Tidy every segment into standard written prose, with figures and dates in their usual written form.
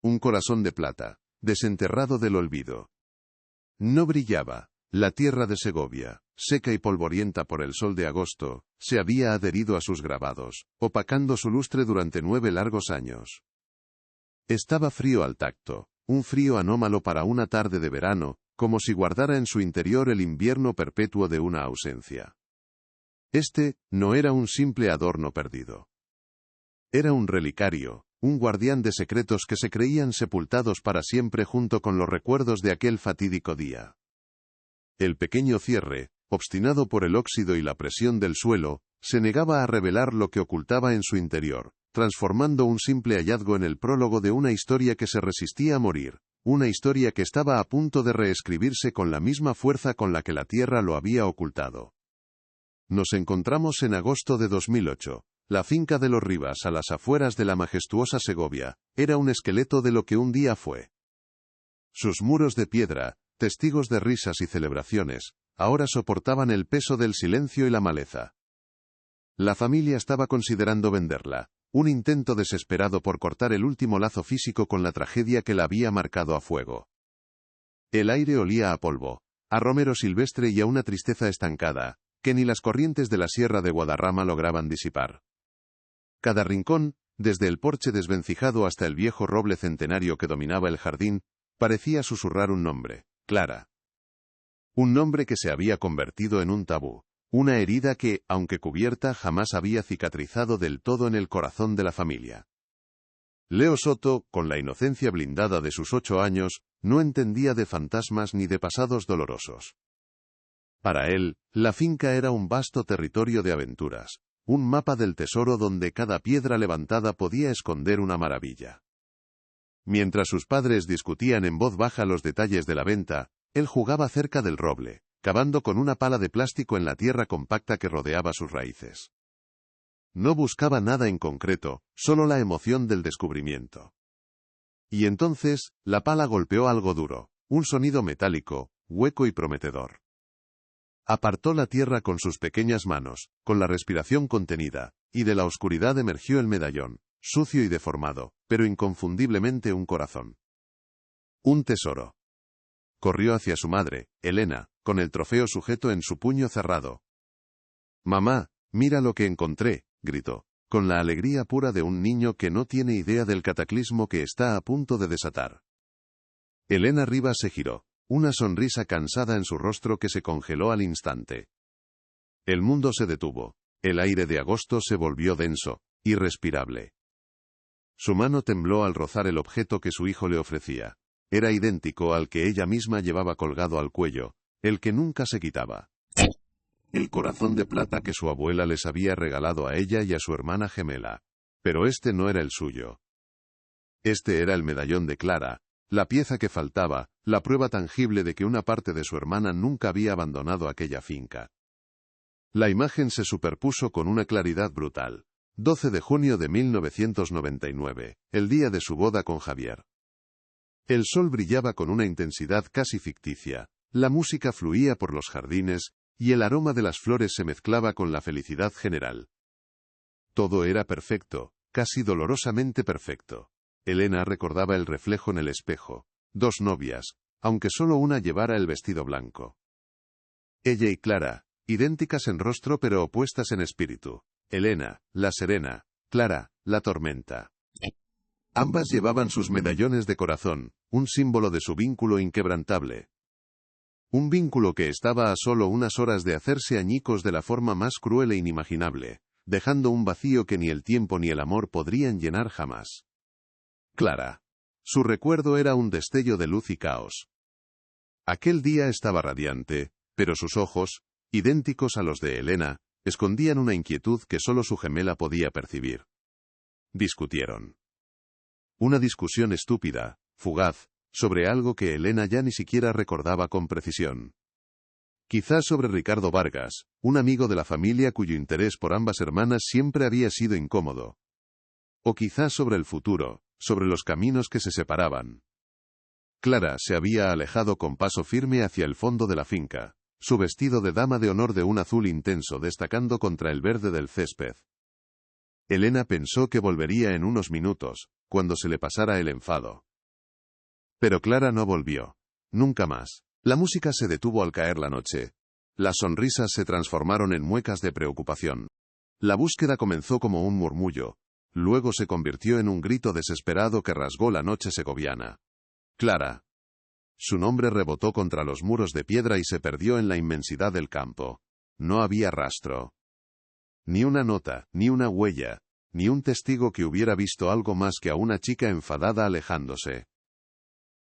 Un corazón de plata, desenterrado del olvido. No brillaba. La tierra de Segovia, seca y polvorienta por el sol de agosto, se había adherido a sus grabados, opacando su lustre durante 9 largos años. Estaba frío al tacto, un frío anómalo para una tarde de verano, como si guardara en su interior el invierno perpetuo de una ausencia. Este no era un simple adorno perdido. Era un relicario, un guardián de secretos que se creían sepultados para siempre junto con los recuerdos de aquel fatídico día. El pequeño cierre, obstinado por el óxido y la presión del suelo, se negaba a revelar lo que ocultaba en su interior, transformando un simple hallazgo en el prólogo de una historia que se resistía a morir, una historia que estaba a punto de reescribirse con la misma fuerza con la que la tierra lo había ocultado. Nos encontramos en agosto de 2008. La finca de los Rivas, a las afueras de la majestuosa Segovia, era un esqueleto de lo que un día fue. Sus muros de piedra, testigos de risas y celebraciones, ahora soportaban el peso del silencio y la maleza. La familia estaba considerando venderla, un intento desesperado por cortar el último lazo físico con la tragedia que la había marcado a fuego. El aire olía a polvo, a romero silvestre y a una tristeza estancada, que ni las corrientes de la sierra de Guadarrama lograban disipar. Cada rincón, desde el porche desvencijado hasta el viejo roble centenario que dominaba el jardín, parecía susurrar un nombre: Clara. Un nombre que se había convertido en un tabú, una herida que, aunque cubierta, jamás había cicatrizado del todo en el corazón de la familia. Leo Soto, con la inocencia blindada de sus 8 años, no entendía de fantasmas ni de pasados dolorosos. Para él, la finca era un vasto territorio de aventuras, un mapa del tesoro donde cada piedra levantada podía esconder una maravilla. Mientras sus padres discutían en voz baja los detalles de la venta, él jugaba cerca del roble, cavando con una pala de plástico en la tierra compacta que rodeaba sus raíces. No buscaba nada en concreto, solo la emoción del descubrimiento. Y entonces, la pala golpeó algo duro, un sonido metálico, hueco y prometedor. Apartó la tierra con sus pequeñas manos, con la respiración contenida, y de la oscuridad emergió el medallón, sucio y deformado, pero inconfundiblemente un corazón. Un tesoro. Corrió hacia su madre, Elena, con el trofeo sujeto en su puño cerrado. «Mamá, mira lo que encontré», gritó, con la alegría pura de un niño que no tiene idea del cataclismo que está a punto de desatar. Elena Rivas se giró, una sonrisa cansada en su rostro que se congeló al instante. El mundo se detuvo, el aire de agosto se volvió denso, irrespirable. Su mano tembló al rozar el objeto que su hijo le ofrecía. Era idéntico al que ella misma llevaba colgado al cuello, el que nunca se quitaba. El corazón de plata que su abuela les había regalado a ella y a su hermana gemela. Pero este no era el suyo. Este era el medallón de Clara, la pieza que faltaba, la prueba tangible de que una parte de su hermana nunca había abandonado aquella finca. La imagen se superpuso con una claridad brutal. 12 de junio de 1999, el día de su boda con Javier. El sol brillaba con una intensidad casi ficticia, la música fluía por los jardines, y el aroma de las flores se mezclaba con la felicidad general. Todo era perfecto, casi dolorosamente perfecto. Elena recordaba el reflejo en el espejo. 2 novias, aunque solo una llevara el vestido blanco. Ella y Clara, idénticas en rostro pero opuestas en espíritu. Elena, la serena; Clara, la tormenta. Ambas llevaban sus medallones de corazón, un símbolo de su vínculo inquebrantable. Un vínculo que estaba a solo unas horas de hacerse añicos de la forma más cruel e inimaginable, dejando un vacío que ni el tiempo ni el amor podrían llenar jamás. Clara. Su recuerdo era un destello de luz y caos. Aquel día estaba radiante, pero sus ojos, idénticos a los de Elena, escondían una inquietud que solo su gemela podía percibir. Discutieron. Una discusión estúpida, fugaz, sobre algo que Elena ya ni siquiera recordaba con precisión. Quizás sobre Ricardo Vargas, un amigo de la familia cuyo interés por ambas hermanas siempre había sido incómodo. O quizás sobre el futuro, sobre los caminos que se separaban. Clara se había alejado con paso firme hacia el fondo de la finca, su vestido de dama de honor de un azul intenso destacando contra el verde del césped. Elena pensó que volvería en unos minutos, cuando se le pasara el enfado. Pero Clara no volvió. Nunca más. La música se detuvo al caer la noche. Las sonrisas se transformaron en muecas de preocupación. La búsqueda comenzó como un murmullo. Luego se convirtió en un grito desesperado que rasgó la noche segoviana. Clara. Su nombre rebotó contra los muros de piedra y se perdió en la inmensidad del campo. No había rastro. Ni una nota, ni una huella, ni un testigo que hubiera visto algo más que a una chica enfadada alejándose.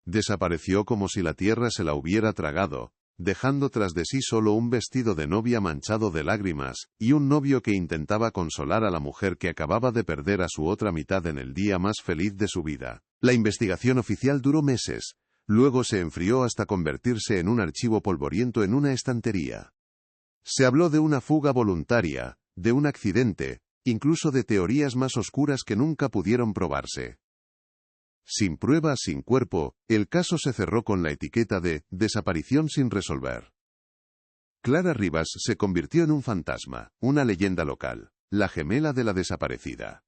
Desapareció como si la tierra se la hubiera tragado, dejando tras de sí solo un vestido de novia manchado de lágrimas, y un novio que intentaba consolar a la mujer que acababa de perder a su otra mitad en el día más feliz de su vida. La investigación oficial duró meses, luego se enfrió hasta convertirse en un archivo polvoriento en una estantería. Se habló de una fuga voluntaria, de un accidente, incluso de teorías más oscuras que nunca pudieron probarse. Sin prueba, sin cuerpo, el caso se cerró con la etiqueta de desaparición sin resolver. Clara Rivas se convirtió en un fantasma, una leyenda local, la gemela de la desaparecida.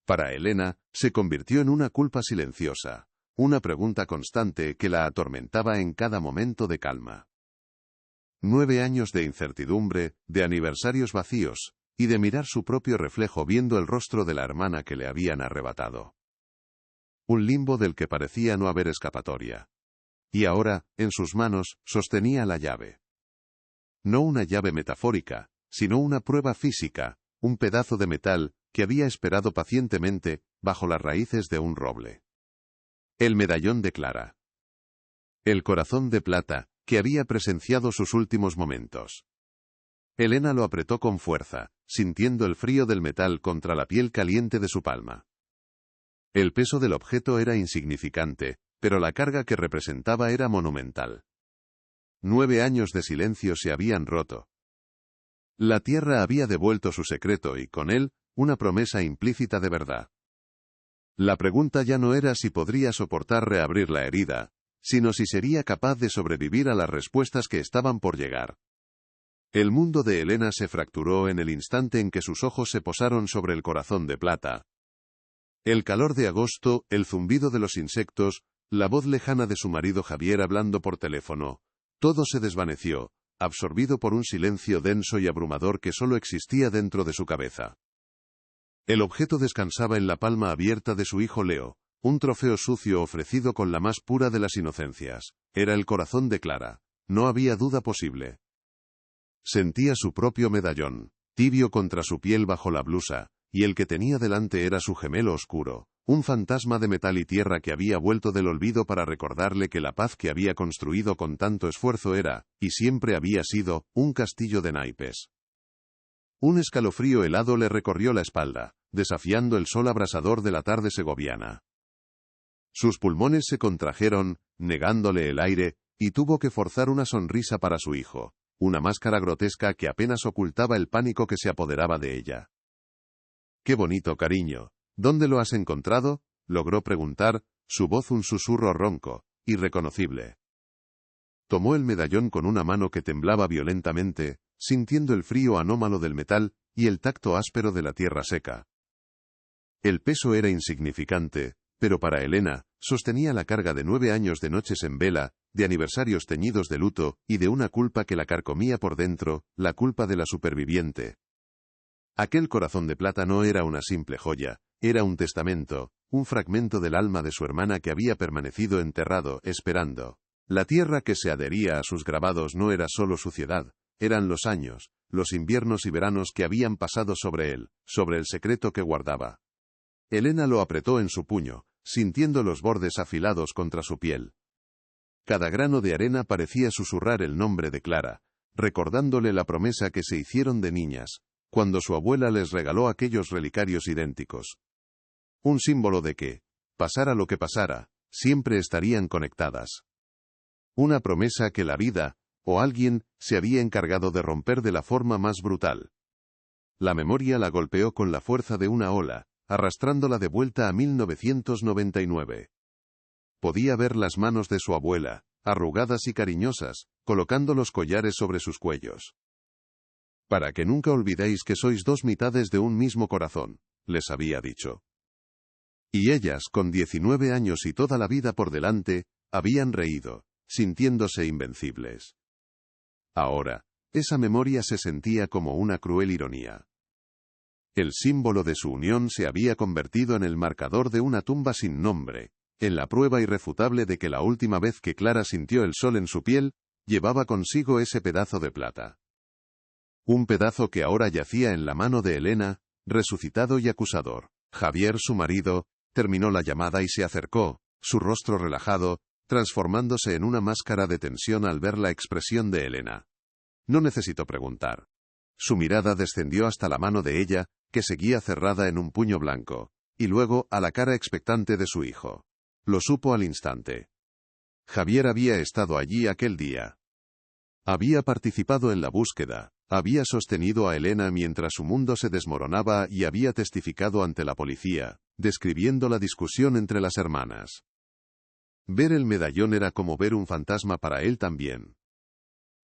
Para Elena, se convirtió en una culpa silenciosa, una pregunta constante que la atormentaba en cada momento de calma. 9 años de incertidumbre, de aniversarios vacíos, y de mirar su propio reflejo viendo el rostro de la hermana que le habían arrebatado. Un limbo del que parecía no haber escapatoria. Y ahora, en sus manos, sostenía la llave. No una llave metafórica, sino una prueba física, un pedazo de metal, que había esperado pacientemente, bajo las raíces de un roble. El medallón de Clara. El corazón de plata, que había presenciado sus últimos momentos. Elena lo apretó con fuerza, sintiendo el frío del metal contra la piel caliente de su palma. El peso del objeto era insignificante, pero la carga que representaba era monumental. 9 años de silencio se habían roto. La tierra había devuelto su secreto y, con él, una promesa implícita de verdad. La pregunta ya no era si podría soportar reabrir la herida, sino si sería capaz de sobrevivir a las respuestas que estaban por llegar. El mundo de Elena se fracturó en el instante en que sus ojos se posaron sobre el corazón de plata. El calor de agosto, el zumbido de los insectos, la voz lejana de su marido Javier hablando por teléfono, todo se desvaneció, absorbido por un silencio denso y abrumador que solo existía dentro de su cabeza. El objeto descansaba en la palma abierta de su hijo Leo, un trofeo sucio ofrecido con la más pura de las inocencias. Era el corazón de Clara. No había duda posible. Sentía su propio medallón, tibio contra su piel bajo la blusa, y el que tenía delante era su gemelo oscuro, un fantasma de metal y tierra que había vuelto del olvido para recordarle que la paz que había construido con tanto esfuerzo era, y siempre había sido, un castillo de naipes. Un escalofrío helado le recorrió la espalda, desafiando el sol abrasador de la tarde segoviana. Sus pulmones se contrajeron, negándole el aire, y tuvo que forzar una sonrisa para su hijo, una máscara grotesca que apenas ocultaba el pánico que se apoderaba de ella. «Qué bonito, cariño. ¿Dónde lo has encontrado?», logró preguntar, su voz un susurro ronco, irreconocible. Tomó el medallón con una mano que temblaba violentamente, sintiendo el frío anómalo del metal y el tacto áspero de la tierra seca. El peso era insignificante, pero para Elena, sostenía la carga de 9 años de noches en vela, de aniversarios teñidos de luto, y de una culpa que la carcomía por dentro, la culpa de la superviviente. Aquel corazón de plata no era una simple joya, era un testamento, un fragmento del alma de su hermana que había permanecido enterrado, esperando. La tierra que se adhería a sus grabados no era solo suciedad, eran los años, los inviernos y veranos que habían pasado sobre él, sobre el secreto que guardaba. Elena lo apretó en su puño, sintiendo los bordes afilados contra su piel. Cada grano de arena parecía susurrar el nombre de Clara, recordándole la promesa que se hicieron de niñas, cuando su abuela les regaló aquellos relicarios idénticos. Un símbolo de que, pasara lo que pasara, siempre estarían conectadas. Una promesa que la vida, o alguien, se había encargado de romper de la forma más brutal. La memoria la golpeó con la fuerza de una ola, arrastrándola de vuelta a 1999. Podía ver las manos de su abuela, arrugadas y cariñosas, colocando los collares sobre sus cuellos. «Para que nunca olvidéis que sois dos mitades de un mismo corazón», les había dicho. Y ellas, con 19 años y toda la vida por delante, habían reído, sintiéndose invencibles. Ahora, esa memoria se sentía como una cruel ironía. El símbolo de su unión se había convertido en el marcador de una tumba sin nombre, en la prueba irrefutable de que la última vez que Clara sintió el sol en su piel, llevaba consigo ese pedazo de plata. Un pedazo que ahora yacía en la mano de Elena, resucitado y acusador. Javier, su marido, terminó la llamada y se acercó, su rostro relajado, transformándose en una máscara de tensión al ver la expresión de Elena. No necesitó preguntar. Su mirada descendió hasta la mano de ella, que seguía cerrada en un puño blanco, y luego a la cara expectante de su hijo. Lo supo al instante. Javier había estado allí aquel día. Había participado en la búsqueda, había sostenido a Elena mientras su mundo se desmoronaba y había testificado ante la policía, describiendo la discusión entre las hermanas. Ver el medallón era como ver un fantasma para él también.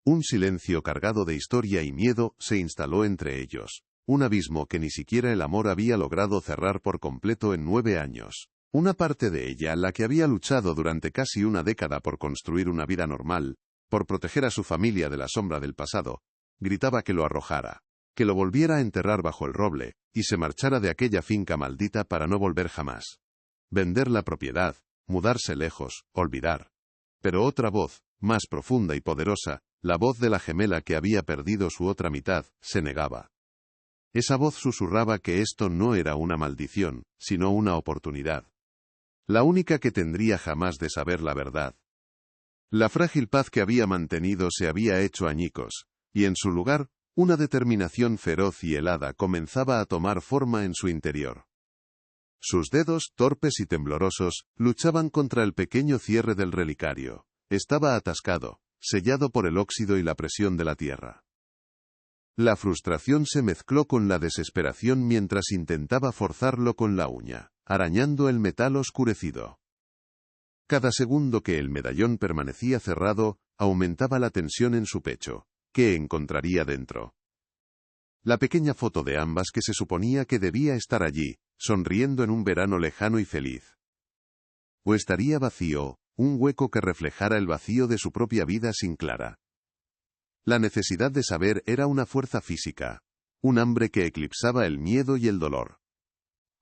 Un silencio cargado de historia y miedo se instaló entre ellos, un abismo que ni siquiera el amor había logrado cerrar por completo en 9 años. Una parte de ella, la que había luchado durante casi una década por construir una vida normal, por proteger a su familia de la sombra del pasado, gritaba que lo arrojara, que lo volviera a enterrar bajo el roble, y se marchara de aquella finca maldita para no volver jamás. Vender la propiedad, mudarse lejos, olvidar. Pero otra voz, más profunda y poderosa, la voz de la gemela que había perdido su otra mitad, se negaba. Esa voz susurraba que esto no era una maldición, sino una oportunidad. La única que tendría jamás de saber la verdad. La frágil paz que había mantenido se había hecho añicos, y en su lugar, una determinación feroz y helada comenzaba a tomar forma en su interior. Sus dedos, torpes y temblorosos, luchaban contra el pequeño cierre del relicario. Estaba atascado, sellado por el óxido y la presión de la tierra. La frustración se mezcló con la desesperación mientras intentaba forzarlo con la uña, arañando el metal oscurecido. Cada segundo que el medallón permanecía cerrado, aumentaba la tensión en su pecho. ¿Qué encontraría dentro? La pequeña foto de ambas que se suponía que debía estar allí, sonriendo en un verano lejano y feliz. ¿O estaría vacío, un hueco que reflejara el vacío de su propia vida sin Clara? La necesidad de saber era una fuerza física, un hambre que eclipsaba el miedo y el dolor.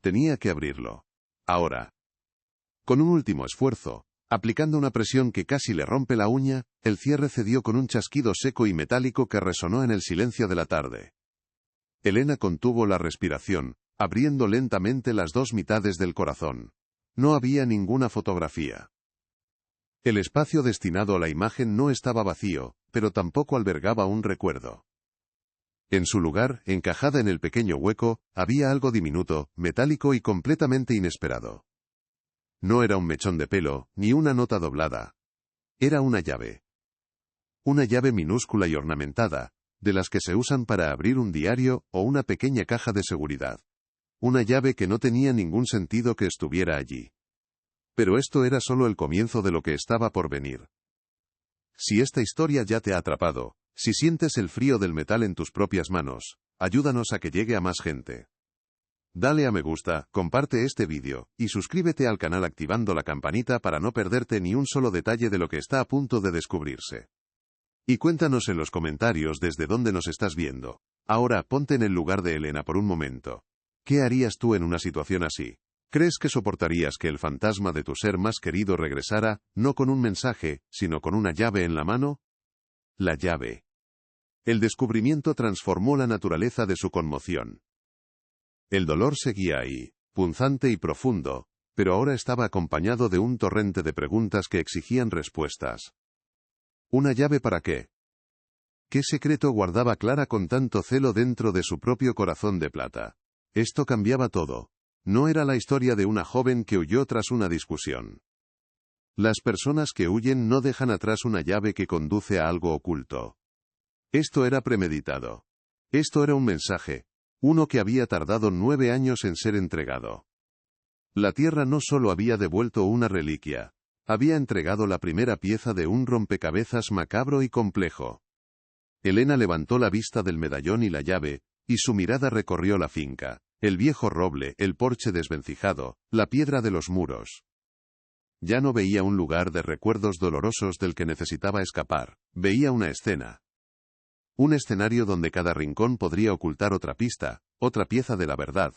Tenía que abrirlo. Ahora. Con un último esfuerzo, aplicando una presión que casi le rompe la uña, el cierre cedió con un chasquido seco y metálico que resonó en el silencio de la tarde. Elena contuvo la respiración, abriendo lentamente las dos mitades del corazón. No había ninguna fotografía. El espacio destinado a la imagen no estaba vacío, pero tampoco albergaba un recuerdo. En su lugar, encajada en el pequeño hueco, había algo diminuto, metálico y completamente inesperado. No era un mechón de pelo, ni una nota doblada. Era una llave. Una llave minúscula y ornamentada, de las que se usan para abrir un diario o una pequeña caja de seguridad. Una llave que no tenía ningún sentido que estuviera allí. Pero esto era solo el comienzo de lo que estaba por venir. Si esta historia ya te ha atrapado, si sientes el frío del metal en tus propias manos, ayúdanos a que llegue a más gente. Dale a me gusta, comparte este vídeo, y suscríbete al canal activando la campanita para no perderte ni un solo detalle de lo que está a punto de descubrirse. Y cuéntanos en los comentarios desde dónde nos estás viendo. Ahora ponte en el lugar de Elena por un momento. ¿Qué harías tú en una situación así? ¿Crees que soportarías que el fantasma de tu ser más querido regresara, no con un mensaje, sino con una llave en la mano? La llave. El descubrimiento transformó la naturaleza de su conmoción. El dolor seguía ahí, punzante y profundo, pero ahora estaba acompañado de un torrente de preguntas que exigían respuestas. ¿Una llave para qué? ¿Qué secreto guardaba Clara con tanto celo dentro de su propio corazón de plata? Esto cambiaba todo. No era la historia de una joven que huyó tras una discusión. Las personas que huyen no dejan atrás una llave que conduce a algo oculto. Esto era premeditado. Esto era un mensaje, uno que había tardado 9 años en ser entregado. La Tierra no solo había devuelto una reliquia, había entregado la primera pieza de un rompecabezas macabro y complejo. Elena levantó la vista del medallón y la llave, y su mirada recorrió la finca, El viejo roble, el porche desvencijado, la piedra de los muros. Ya no veía un lugar de recuerdos dolorosos del que necesitaba escapar, veía una escena. Un escenario donde cada rincón podría ocultar otra pista, otra pieza de la verdad.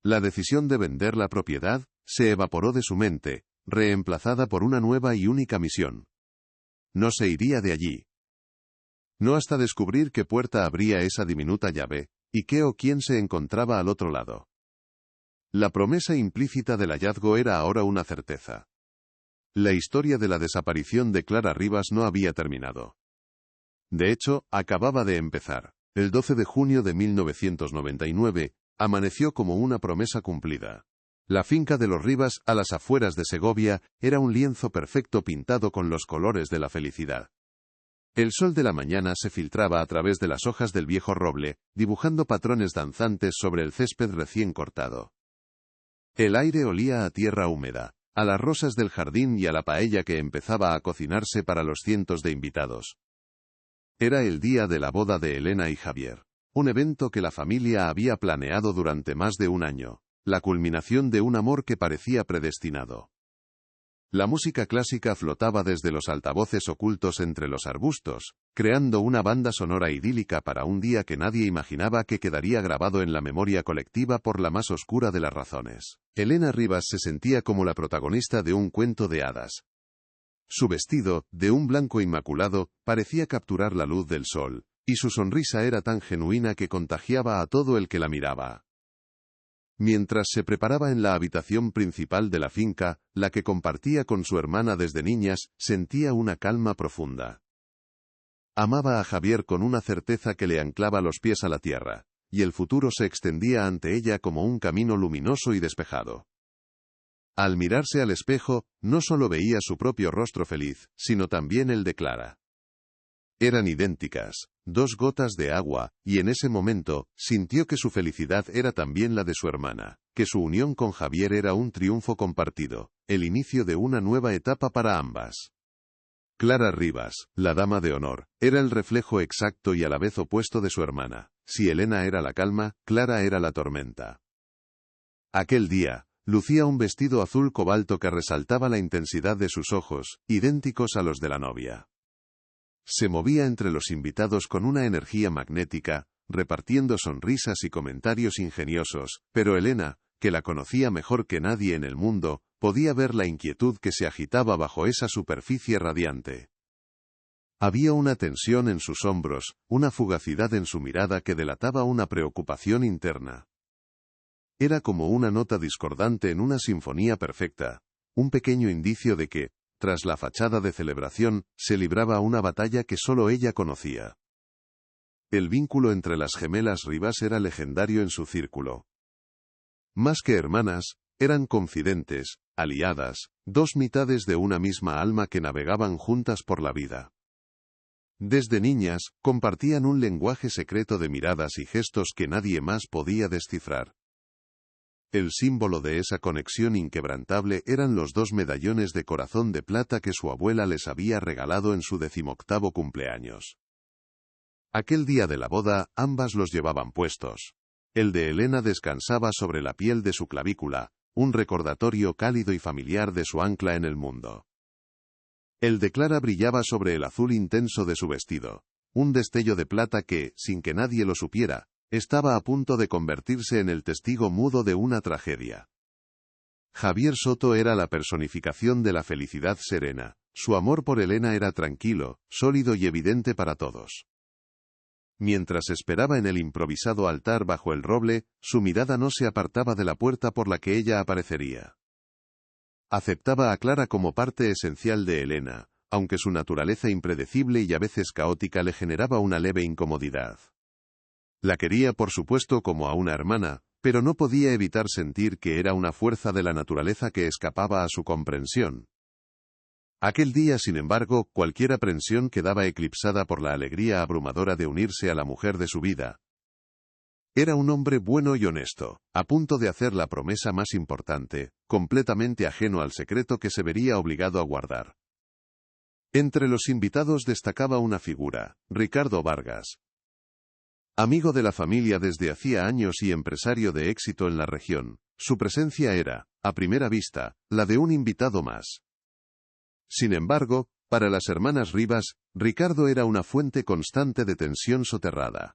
La decisión de vender la propiedad se evaporó de su mente, reemplazada por una nueva y única misión. No se iría de allí. No hasta descubrir qué puerta abría esa diminuta llave, y qué o quién se encontraba al otro lado. La promesa implícita del hallazgo era ahora una certeza. La historia de la desaparición de Clara Rivas no había terminado. De hecho, acababa de empezar. El 12 de junio de 1999, amaneció como una promesa cumplida. La finca de los Rivas, a las afueras de Segovia, era un lienzo perfecto pintado con los colores de la felicidad. El sol de la mañana se filtraba a través de las hojas del viejo roble, dibujando patrones danzantes sobre el césped recién cortado. El aire olía a tierra húmeda, a las rosas del jardín y a la paella que empezaba a cocinarse para los cientos de invitados. Era el día de la boda de Elena y Javier, un evento que la familia había planeado durante más de un año, la culminación de un amor que parecía predestinado. La música clásica flotaba desde los altavoces ocultos entre los arbustos, creando una banda sonora idílica para un día que nadie imaginaba que quedaría grabado en la memoria colectiva por la más oscura de las razones. Elena Rivas se sentía como la protagonista de un cuento de hadas. Su vestido, de un blanco inmaculado, parecía capturar la luz del sol, y su sonrisa era tan genuina que contagiaba a todo el que la miraba. Mientras se preparaba en la habitación principal de la finca, la que compartía con su hermana desde niñas, sentía una calma profunda. Amaba a Javier con una certeza que le anclaba los pies a la tierra, y el futuro se extendía ante ella como un camino luminoso y despejado. Al mirarse al espejo, no solo veía su propio rostro feliz, sino también el de Clara. Eran idénticas, dos gotas de agua, y en ese momento, sintió que su felicidad era también la de su hermana, que su unión con Javier era un triunfo compartido, el inicio de una nueva etapa para ambas. Clara Rivas, la dama de honor, era el reflejo exacto y a la vez opuesto de su hermana. Si Elena era la calma, Clara era la tormenta. Aquel día, lucía un vestido azul cobalto que resaltaba la intensidad de sus ojos, idénticos a los de la novia. Se movía entre los invitados con una energía magnética, repartiendo sonrisas y comentarios ingeniosos, pero Elena, que la conocía mejor que nadie en el mundo, podía ver la inquietud que se agitaba bajo esa superficie radiante. Había una tensión en sus hombros, una fugacidad en su mirada que delataba una preocupación interna. Era como una nota discordante en una sinfonía perfecta, un pequeño indicio de que, tras la fachada de celebración, se libraba una batalla que solo ella conocía. El vínculo entre las gemelas Rivas era legendario en su círculo. Más que hermanas, eran confidentes, aliadas, dos mitades de una misma alma que navegaban juntas por la vida. Desde niñas, compartían un lenguaje secreto de miradas y gestos que nadie más podía descifrar. El símbolo de esa conexión inquebrantable eran los dos medallones de corazón de plata que su abuela les había regalado en su 18º cumpleaños. Aquel día de la boda, ambas los llevaban puestos. El de Elena descansaba sobre la piel de su clavícula, un recordatorio cálido y familiar de su ancla en el mundo. El de Clara brillaba sobre el azul intenso de su vestido, un destello de plata que, sin que nadie lo supiera, estaba a punto de convertirse en el testigo mudo de una tragedia. Javier Soto era la personificación de la felicidad serena. Su amor por Elena era tranquilo, sólido y evidente para todos. Mientras esperaba en el improvisado altar bajo el roble, su mirada no se apartaba de la puerta por la que ella aparecería. Aceptaba a Clara como parte esencial de Elena, aunque su naturaleza impredecible y a veces caótica le generaba una leve incomodidad. La quería por supuesto como a una hermana, pero no podía evitar sentir que era una fuerza de la naturaleza que escapaba a su comprensión. Aquel día, sin embargo, cualquier aprensión quedaba eclipsada por la alegría abrumadora de unirse a la mujer de su vida. Era un hombre bueno y honesto, a punto de hacer la promesa más importante, completamente ajeno al secreto que se vería obligado a guardar. Entre los invitados destacaba una figura, Ricardo Vargas. Amigo de la familia desde hacía años y empresario de éxito en la región, su presencia era, a primera vista, la de un invitado más. Sin embargo, para las hermanas Rivas, Ricardo era una fuente constante de tensión soterrada.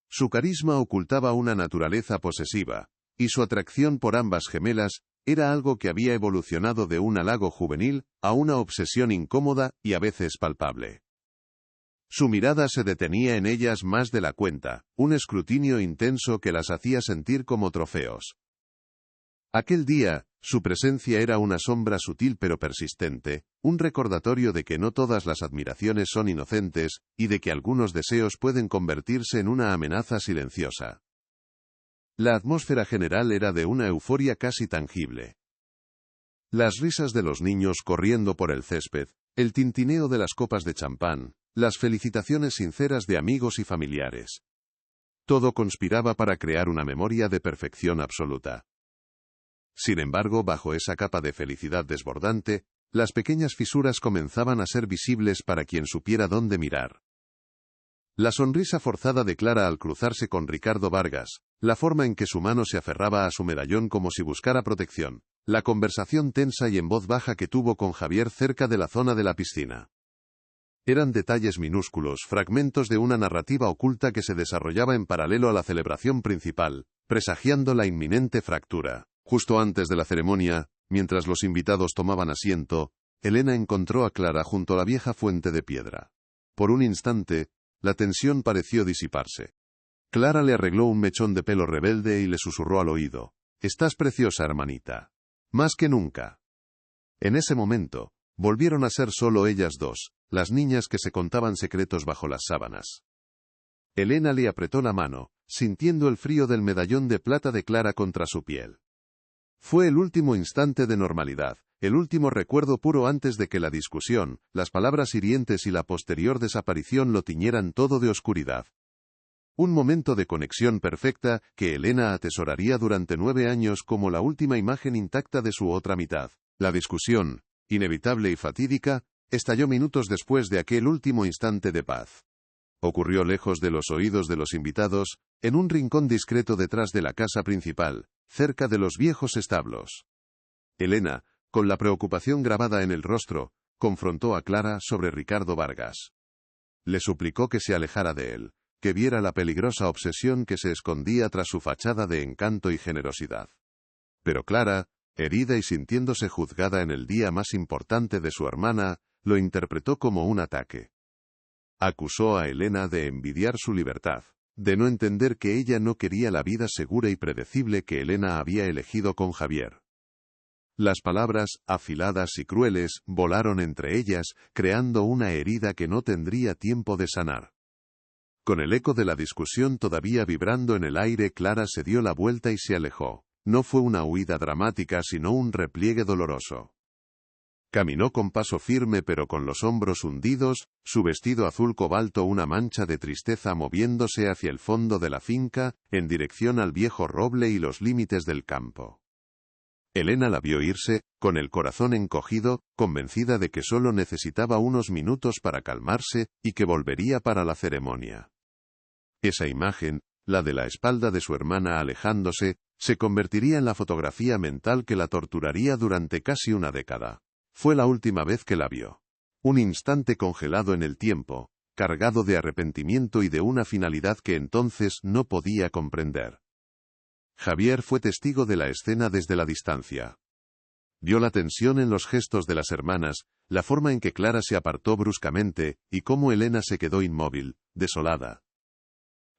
Su carisma ocultaba una naturaleza posesiva, y su atracción por ambas gemelas era algo que había evolucionado de un halago juvenil a una obsesión incómoda y a veces palpable. Su mirada se detenía en ellas más de la cuenta, un escrutinio intenso que las hacía sentir como trofeos. Aquel día, su presencia era una sombra sutil pero persistente, un recordatorio de que no todas las admiraciones son inocentes, y de que algunos deseos pueden convertirse en una amenaza silenciosa. La atmósfera general era de una euforia casi tangible. Las risas de los niños corriendo por el césped, el tintineo de las copas de champán, las felicitaciones sinceras de amigos y familiares. Todo conspiraba para crear una memoria de perfección absoluta. Sin embargo, bajo esa capa de felicidad desbordante, las pequeñas fisuras comenzaban a ser visibles para quien supiera dónde mirar. La sonrisa forzada de Clara al cruzarse con Ricardo Vargas, la forma en que su mano se aferraba a su medallón como si buscara protección, la conversación tensa y en voz baja que tuvo con Javier cerca de la zona de la piscina. Eran detalles minúsculos, fragmentos de una narrativa oculta que se desarrollaba en paralelo a la celebración principal, presagiando la inminente fractura. Justo antes de la ceremonia, mientras los invitados tomaban asiento, Elena encontró a Clara junto a la vieja fuente de piedra. Por un instante, la tensión pareció disiparse. Clara le arregló un mechón de pelo rebelde y le susurró al oído: «Estás preciosa, hermanita. Más que nunca». En ese momento, volvieron a ser solo ellas dos, las niñas que se contaban secretos bajo las sábanas. Elena le apretó la mano, sintiendo el frío del medallón de plata de Clara contra su piel. Fue el último instante de normalidad, el último recuerdo puro antes de que la discusión, las palabras hirientes y la posterior desaparición lo tiñeran todo de oscuridad. Un momento de conexión perfecta que Elena atesoraría durante 9 años como la última imagen intacta de su otra mitad. La discusión, inevitable y fatídica, estalló minutos después de aquel último instante de paz. Ocurrió lejos de los oídos de los invitados, en un rincón discreto detrás de la casa principal, cerca de los viejos establos. Elena, con la preocupación grabada en el rostro, confrontó a Clara sobre Ricardo Vargas. Le suplicó que se alejara de él, que viera la peligrosa obsesión que se escondía tras su fachada de encanto y generosidad. Pero Clara, herida y sintiéndose juzgada en el día más importante de su hermana, lo interpretó como un ataque. Acusó a Elena de envidiar su libertad, de no entender que ella no quería la vida segura y predecible que Elena había elegido con Javier. Las palabras, afiladas y crueles, volaron entre ellas, creando una herida que no tendría tiempo de sanar. Con el eco de la discusión todavía vibrando en el aire, Clara se dio la vuelta y se alejó. No fue una huida dramática sino un repliegue doloroso. Caminó con paso firme pero con los hombros hundidos, su vestido azul cobalto una mancha de tristeza moviéndose hacia el fondo de la finca, en dirección al viejo roble y los límites del campo. Elena la vio irse, con el corazón encogido, convencida de que solo necesitaba unos minutos para calmarse, y que volvería para la ceremonia. Esa imagen, la de la espalda de su hermana alejándose, se convertiría en la fotografía mental que la torturaría durante casi una década. Fue la última vez que la vio. Un instante congelado en el tiempo, cargado de arrepentimiento y de una finalidad que entonces no podía comprender. Javier fue testigo de la escena desde la distancia. Vio la tensión en los gestos de las hermanas, la forma en que Clara se apartó bruscamente, y cómo Elena se quedó inmóvil, desolada.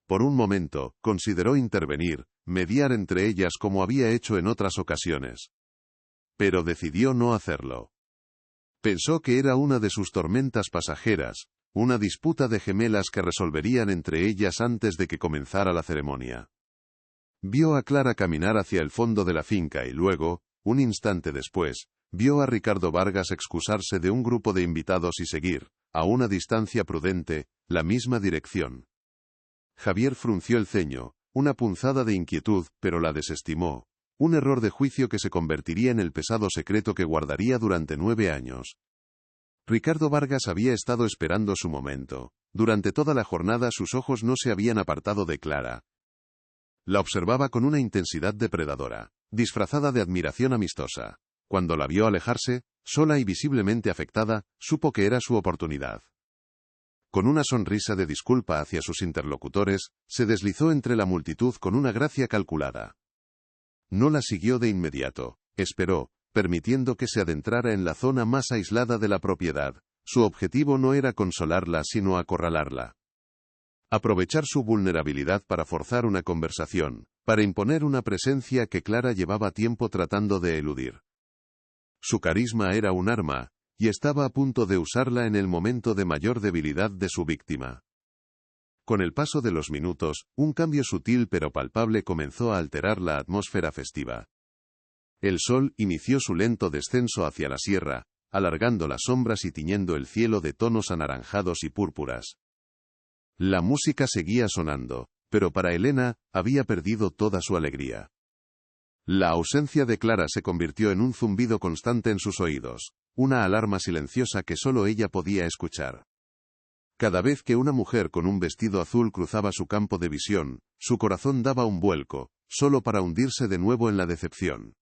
Por un momento, consideró intervenir, mediar entre ellas como había hecho en otras ocasiones. Pero decidió no hacerlo. Pensó que era una de sus tormentas pasajeras, una disputa de gemelas que resolverían entre ellas antes de que comenzara la ceremonia. Vio a Clara caminar hacia el fondo de la finca y luego, un instante después, vio a Ricardo Vargas excusarse de un grupo de invitados y seguir, a una distancia prudente, la misma dirección. Javier frunció el ceño, una punzada de inquietud, pero la desestimó. Un error de juicio que se convertiría en el pesado secreto que guardaría durante 9 años. Ricardo Vargas había estado esperando su momento. Durante toda la jornada sus ojos no se habían apartado de Clara. La observaba con una intensidad depredadora, disfrazada de admiración amistosa. Cuando la vio alejarse, sola y visiblemente afectada, supo que era su oportunidad. Con una sonrisa de disculpa hacia sus interlocutores, se deslizó entre la multitud con una gracia calculada. No la siguió de inmediato, esperó, permitiendo que se adentrara en la zona más aislada de la propiedad. Su objetivo no era consolarla sino acorralarla. Aprovechar su vulnerabilidad para forzar una conversación, para imponer una presencia que Clara llevaba tiempo tratando de eludir. Su carisma era un arma, y estaba a punto de usarla en el momento de mayor debilidad de su víctima. Con el paso de los minutos, un cambio sutil pero palpable comenzó a alterar la atmósfera festiva. El sol inició su lento descenso hacia la sierra, alargando las sombras y tiñendo el cielo de tonos anaranjados y púrpuras. La música seguía sonando, pero para Elena, había perdido toda su alegría. La ausencia de Clara se convirtió en un zumbido constante en sus oídos, una alarma silenciosa que solo ella podía escuchar. Cada vez que una mujer con un vestido azul cruzaba su campo de visión, su corazón daba un vuelco, solo para hundirse de nuevo en la decepción.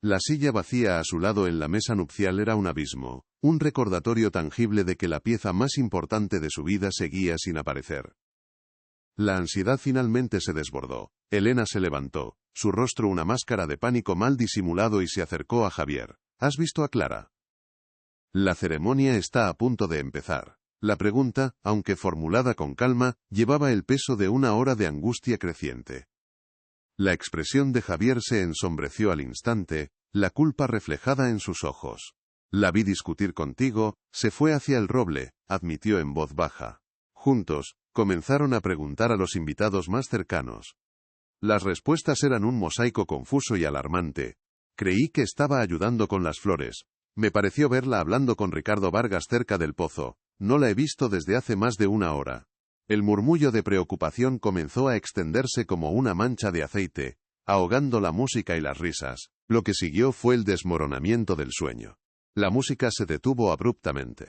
La silla vacía a su lado en la mesa nupcial era un abismo, un recordatorio tangible de que la pieza más importante de su vida seguía sin aparecer. La ansiedad finalmente se desbordó. Elena se levantó, su rostro una máscara de pánico mal disimulado y se acercó a Javier. ¿Has visto a Clara? La ceremonia está a punto de empezar. La pregunta, aunque formulada con calma, llevaba el peso de una hora de angustia creciente. La expresión de Javier se ensombreció al instante, la culpa reflejada en sus ojos. La vi discutir contigo, se fue hacia el roble, admitió en voz baja. Juntos, comenzaron a preguntar a los invitados más cercanos. Las respuestas eran un mosaico confuso y alarmante. Creí que estaba ayudando con las flores. Me pareció verla hablando con Ricardo Vargas cerca del pozo. No la he visto desde hace más de una hora. El murmullo de preocupación comenzó a extenderse como una mancha de aceite, ahogando la música y las risas. Lo que siguió fue el desmoronamiento del sueño. La música se detuvo abruptamente.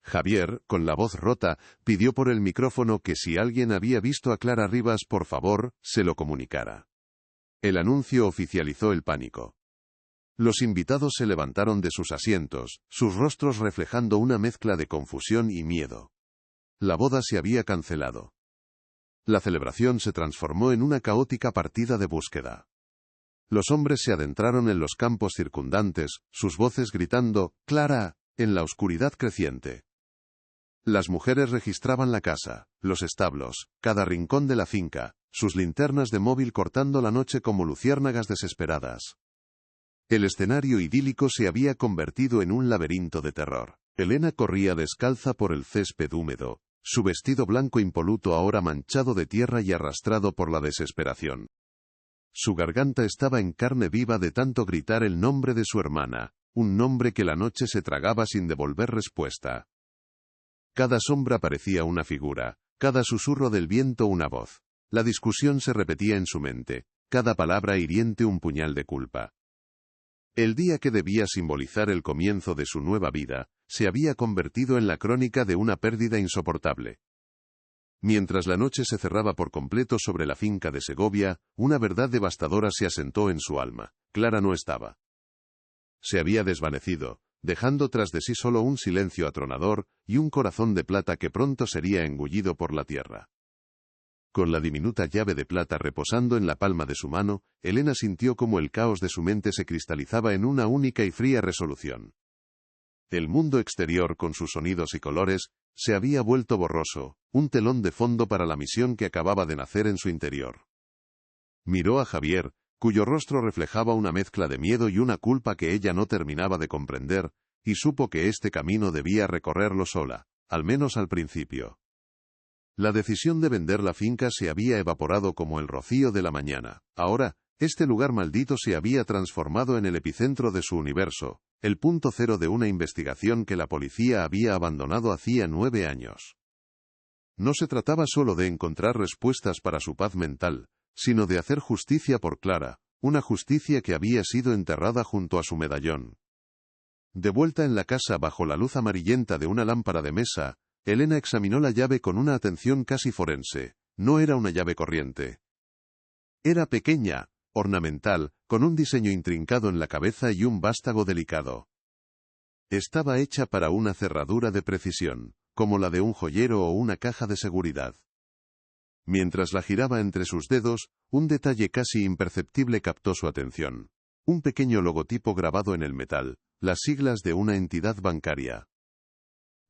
Javier, con la voz rota, pidió por el micrófono que si alguien había visto a Clara Rivas, por favor, se lo comunicara. El anuncio oficializó el pánico. Los invitados se levantaron de sus asientos, sus rostros reflejando una mezcla de confusión y miedo. La boda se había cancelado. La celebración se transformó en una caótica partida de búsqueda. Los hombres se adentraron en los campos circundantes, sus voces gritando, «¡Clara!», en la oscuridad creciente. Las mujeres registraban la casa, los establos, cada rincón de la finca, sus linternas de móvil cortando la noche como luciérnagas desesperadas. El escenario idílico se había convertido en un laberinto de terror. Elena corría descalza por el césped húmedo, su vestido blanco impoluto ahora manchado de tierra y arrastrado por la desesperación. Su garganta estaba en carne viva de tanto gritar el nombre de su hermana, un nombre que la noche se tragaba sin devolver respuesta. Cada sombra parecía una figura, cada susurro del viento una voz. La discusión se repetía en su mente, cada palabra hiriente un puñal de culpa. El día que debía simbolizar el comienzo de su nueva vida, se había convertido en la crónica de una pérdida insoportable. Mientras la noche se cerraba por completo sobre la finca de Segovia, una verdad devastadora se asentó en su alma. Clara no estaba. Se había desvanecido, dejando tras de sí solo un silencio atronador y un corazón de plata que pronto sería engullido por la tierra. Con la diminuta llave de plata reposando en la palma de su mano, Elena sintió como el caos de su mente se cristalizaba en una única y fría resolución. El mundo exterior con sus sonidos y colores, se había vuelto borroso, un telón de fondo para la misión que acababa de nacer en su interior. Miró a Javier, cuyo rostro reflejaba una mezcla de miedo y una culpa que ella no terminaba de comprender, y supo que este camino debía recorrerlo sola, al menos al principio. La decisión de vender la finca se había evaporado como el rocío de la mañana. Ahora, este lugar maldito se había transformado en el epicentro de su universo, el punto cero de una investigación que la policía había abandonado hacía 9 años. No se trataba solo de encontrar respuestas para su paz mental, sino de hacer justicia por Clara, una justicia que había sido enterrada junto a su medallón. De vuelta en la casa bajo la luz amarillenta de una lámpara de mesa, Elena examinó la llave con una atención casi forense. No era una llave corriente. Era pequeña, ornamental, con un diseño intrincado en la cabeza y un vástago delicado. Estaba hecha para una cerradura de precisión, como la de un joyero o una caja de seguridad. Mientras la giraba entre sus dedos, un detalle casi imperceptible captó su atención. Un pequeño logotipo grabado en el metal, las siglas de una entidad bancaria.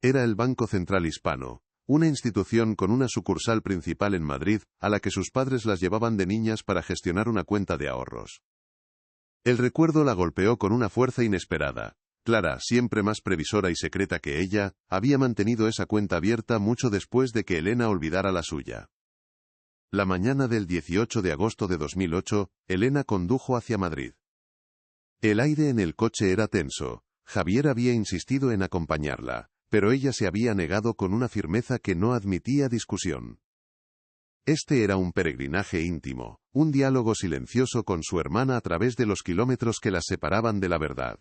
Era el Banco Central Hispano, una institución con una sucursal principal en Madrid, a la que sus padres las llevaban de niñas para gestionar una cuenta de ahorros. El recuerdo la golpeó con una fuerza inesperada. Clara, siempre más previsora y secreta que ella, había mantenido esa cuenta abierta mucho después de que Elena olvidara la suya. La mañana del 18 de agosto de 2008, Elena condujo hacia Madrid. El aire en el coche era tenso. Javier había insistido en acompañarla, pero ella se había negado con una firmeza que no admitía discusión. Este era un peregrinaje íntimo, un diálogo silencioso con su hermana a través de los kilómetros que las separaban de la verdad.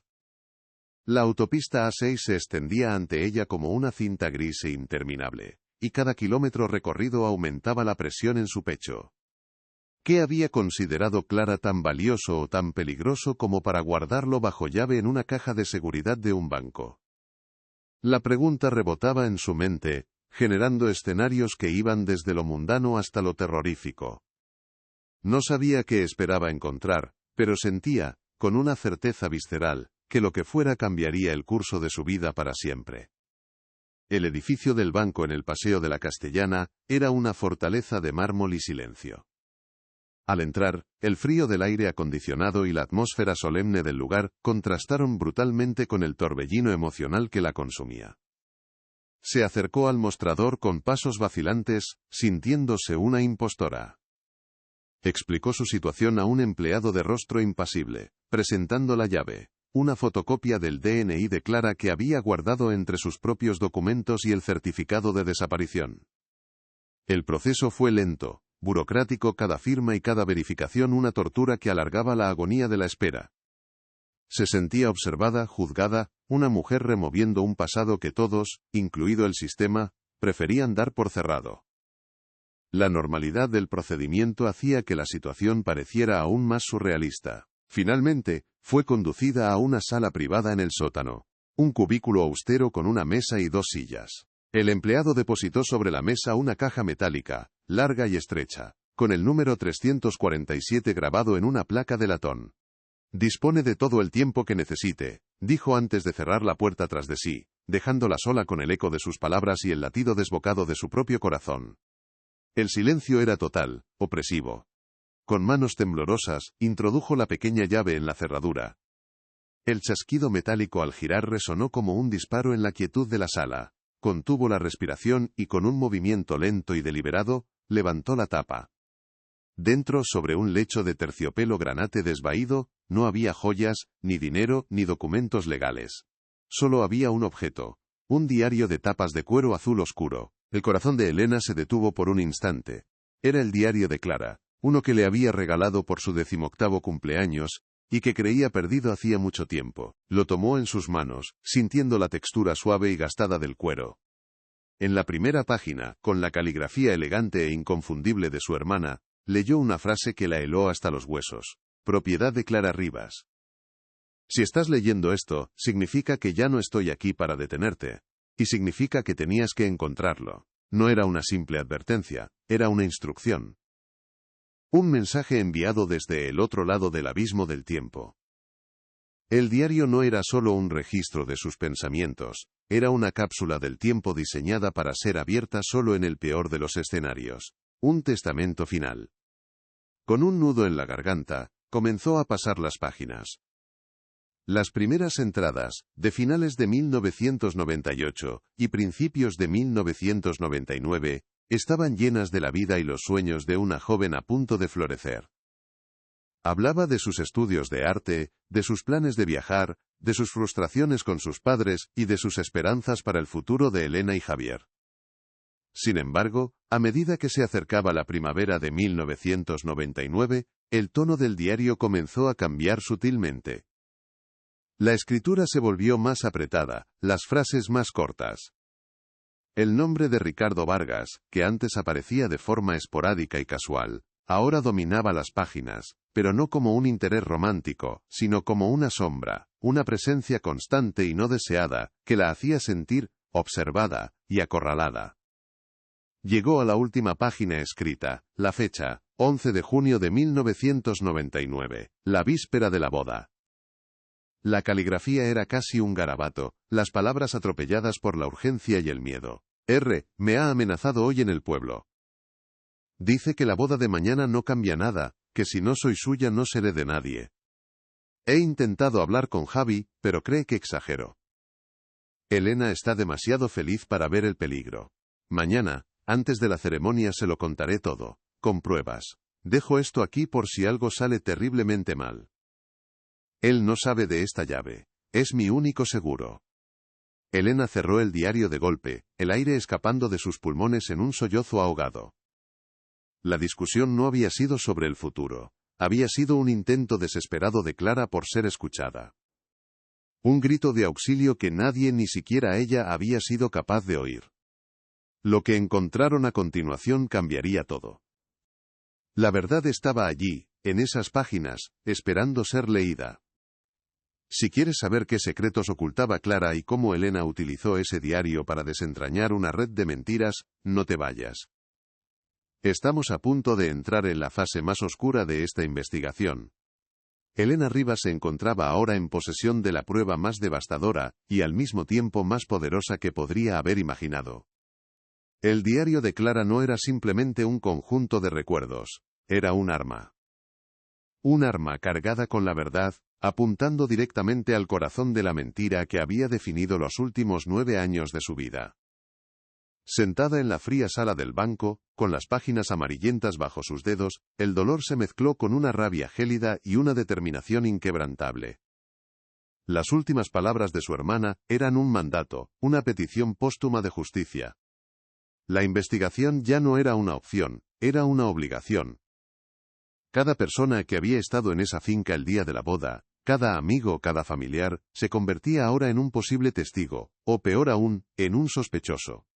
La autopista A6 se extendía ante ella como una cinta gris e interminable, y cada kilómetro recorrido aumentaba la presión en su pecho. ¿Qué había considerado Clara tan valioso o tan peligroso como para guardarlo bajo llave en una caja de seguridad de un banco? La pregunta rebotaba en su mente, generando escenarios que iban desde lo mundano hasta lo terrorífico. No sabía qué esperaba encontrar, pero sentía, con una certeza visceral, que lo que fuera cambiaría el curso de su vida para siempre. El edificio del banco en el Paseo de la Castellana era una fortaleza de mármol y silencio. Al entrar, el frío del aire acondicionado y la atmósfera solemne del lugar contrastaron brutalmente con el torbellino emocional que la consumía. Se acercó al mostrador con pasos vacilantes, sintiéndose una impostora. Explicó su situación a un empleado de rostro impasible, presentando la llave, una fotocopia del DNI de Clara que había guardado entre sus propios documentos y el certificado de desaparición. El proceso fue lento, burocrático, cada firma y cada verificación una tortura que alargaba la agonía de la espera. Se sentía observada, juzgada, una mujer removiendo un pasado que todos, incluido el sistema, preferían dar por cerrado. La normalidad del procedimiento hacía que la situación pareciera aún más surrealista. Finalmente, fue conducida a una sala privada en el sótano. Un cubículo austero con una mesa y 2 sillas. El empleado depositó sobre la mesa una caja metálica, larga y estrecha, con el número 347 grabado en una placa de latón. «Dispone de todo el tiempo que necesite», dijo antes de cerrar la puerta tras de sí, dejándola sola con el eco de sus palabras y el latido desbocado de su propio corazón. El silencio era total, opresivo. Con manos temblorosas, introdujo la pequeña llave en la cerradura. El chasquido metálico al girar resonó como un disparo en la quietud de la sala. Contuvo la respiración y con un movimiento lento y deliberado, levantó la tapa. Dentro, sobre un lecho de terciopelo granate desvaído, no había joyas, ni dinero, ni documentos legales. Solo había un objeto, un diario de tapas de cuero azul oscuro. El corazón de Elena se detuvo por un instante. Era el diario de Clara, uno que le había regalado por su 18º cumpleaños, y que creía perdido hacía mucho tiempo. Lo tomó en sus manos, sintiendo la textura suave y gastada del cuero. En la primera página, con la caligrafía elegante e inconfundible de su hermana, leyó una frase que la heló hasta los huesos. Propiedad de Clara Rivas. Si estás leyendo esto, significa que ya no estoy aquí para detenerte. Y significa que tenías que encontrarlo. No era una simple advertencia, era una instrucción. Un mensaje enviado desde el otro lado del abismo del tiempo. El diario no era solo un registro de sus pensamientos, era una cápsula del tiempo diseñada para ser abierta solo en el peor de los escenarios. Un testamento final. Con un nudo en la garganta, comenzó a pasar las páginas. Las primeras entradas, de finales de 1998 y principios de 1999, estaban llenas de la vida y los sueños de una joven a punto de florecer. Hablaba de sus estudios de arte, de sus planes de viajar, de sus frustraciones con sus padres y de sus esperanzas para el futuro de Elena y Javier. Sin embargo, a medida que se acercaba la primavera de 1999, el tono del diario comenzó a cambiar sutilmente. La escritura se volvió más apretada, las frases más cortas. El nombre de Ricardo Vargas, que antes aparecía de forma esporádica y casual, ahora dominaba las páginas, pero no como un interés romántico, sino como una sombra, una presencia constante y no deseada, que la hacía sentir observada y acorralada. Llegó a la última página escrita, la fecha, 11 de junio de 1999, la víspera de la boda. La caligrafía era casi un garabato, las palabras atropelladas por la urgencia y el miedo. Me ha amenazado hoy en el pueblo. Dice que la boda de mañana no cambia nada, que si no soy suya no seré de nadie. He intentado hablar con Javi, pero cree que exagero. Elena está demasiado feliz para ver el peligro. Mañana, antes de la ceremonia se lo contaré todo, con pruebas. Dejo esto aquí por si algo sale terriblemente mal. Él no sabe de esta llave. Es mi único seguro. Elena cerró el diario de golpe, el aire escapando de sus pulmones en un sollozo ahogado. La discusión no había sido sobre el futuro. Había sido un intento desesperado de Clara por ser escuchada. Un grito de auxilio que nadie, ni siquiera ella, había sido capaz de oír. Lo que encontraron a continuación cambiaría todo. La verdad estaba allí, en esas páginas, esperando ser leída. Si quieres saber qué secretos ocultaba Clara y cómo Elena utilizó ese diario para desentrañar una red de mentiras, no te vayas. Estamos a punto de entrar en la fase más oscura de esta investigación. Elena Rivas se encontraba ahora en posesión de la prueba más devastadora, y al mismo tiempo más poderosa que podría haber imaginado. El diario de Clara no era simplemente un conjunto de recuerdos, era un arma. Un arma cargada con la verdad, apuntando directamente al corazón de la mentira que había definido los últimos 9 años de su vida. Sentada en la fría sala del banco, con las páginas amarillentas bajo sus dedos, el dolor se mezcló con una rabia gélida y una determinación inquebrantable. Las últimas palabras de su hermana eran un mandato, una petición póstuma de justicia. La investigación ya no era una opción, era una obligación. Cada persona que había estado en esa finca el día de la boda, cada amigo, cada familiar, se convertía ahora en un posible testigo, o peor aún, en un sospechoso.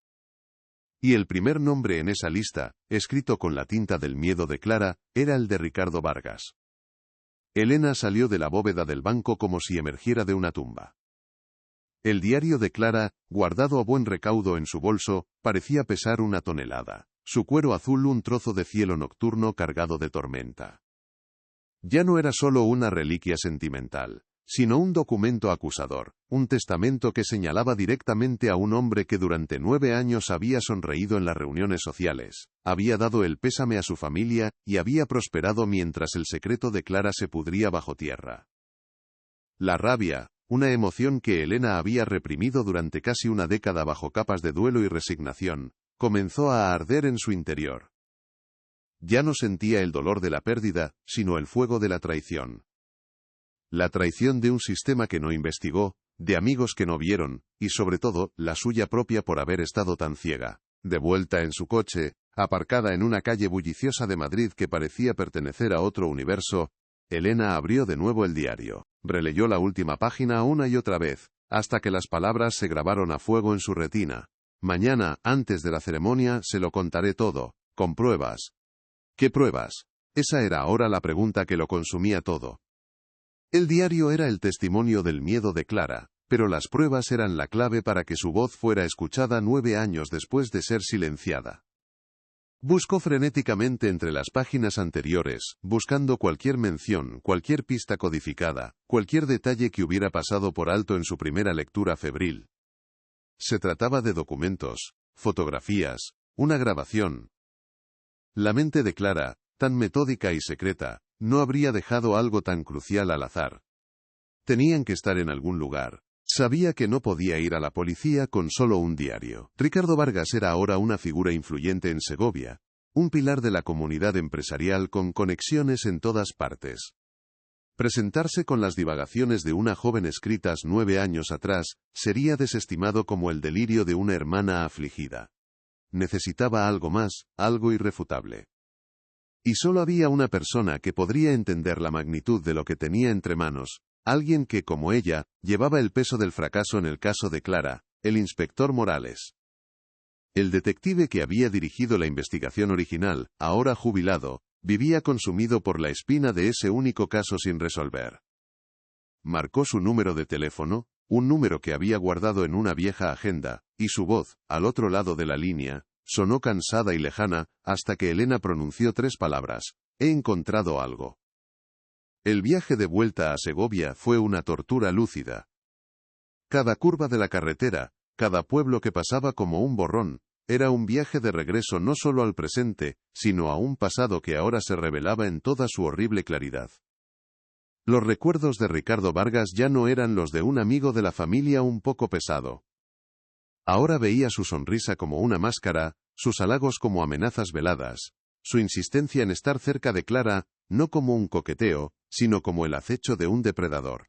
Y el primer nombre en esa lista, escrito con la tinta del miedo de Clara, era el de Ricardo Vargas. Elena salió de la bóveda del banco como si emergiera de una tumba. El diario de Clara, guardado a buen recaudo en su bolso, parecía pesar 1 tonelada. Su cuero azul un trozo de cielo nocturno cargado de tormenta. Ya no era solo una reliquia sentimental, sino un documento acusador, un testamento que señalaba directamente a un hombre que durante 9 años había sonreído en las reuniones sociales, había dado el pésame a su familia, y había prosperado mientras el secreto de Clara se pudría bajo tierra. La rabia, una emoción que Elena había reprimido durante casi una década bajo capas de duelo y resignación, comenzó a arder en su interior. Ya no sentía el dolor de la pérdida, sino el fuego de la traición. La traición de un sistema que no investigó, de amigos que no vieron, y sobre todo, la suya propia por haber estado tan ciega. De vuelta en su coche, aparcada en una calle bulliciosa de Madrid que parecía pertenecer a otro universo, Elena abrió de nuevo el diario, releyó la última página una y otra vez, hasta que las palabras se grabaron a fuego en su retina. Mañana, antes de la ceremonia, se lo contaré todo, con pruebas. ¿Qué pruebas? Esa era ahora la pregunta que lo consumía todo. El diario era el testimonio del miedo de Clara, pero las pruebas eran la clave para que su voz fuera escuchada 9 años después de ser silenciada. Buscó frenéticamente entre las páginas anteriores, buscando cualquier mención, cualquier pista codificada, cualquier detalle que hubiera pasado por alto en su primera lectura febril. Se trataba de documentos, fotografías, una grabación. La mente de Clara, tan metódica y secreta, no habría dejado algo tan crucial al azar. Tenían que estar en algún lugar. Sabía que no podía ir a la policía con solo un diario. Ricardo Vargas era ahora una figura influyente en Segovia, un pilar de la comunidad empresarial con conexiones en todas partes. Presentarse con las divagaciones de una joven escritas 9 años atrás, sería desestimado como el delirio de una hermana afligida. Necesitaba algo más, algo irrefutable. Y solo había una persona que podría entender la magnitud de lo que tenía entre manos, alguien que, como ella, llevaba el peso del fracaso en el caso de Clara, el inspector Morales. El detective que había dirigido la investigación original, ahora jubilado, vivía consumido por la espina de ese único caso sin resolver. Marcó su número de teléfono, un número que había guardado en una vieja agenda, y su voz, al otro lado de la línea, sonó cansada y lejana, hasta que Elena pronunció 3 palabras: «He encontrado algo». El viaje de vuelta a Segovia fue una tortura lúcida. Cada curva de la carretera, cada pueblo que pasaba como un borrón, era un viaje de regreso no solo al presente, sino a un pasado que ahora se revelaba en toda su horrible claridad. Los recuerdos de Ricardo Vargas ya no eran los de un amigo de la familia un poco pesado. Ahora veía su sonrisa como una máscara, sus halagos como amenazas veladas, su insistencia en estar cerca de Clara, no como un coqueteo, sino como el acecho de un depredador.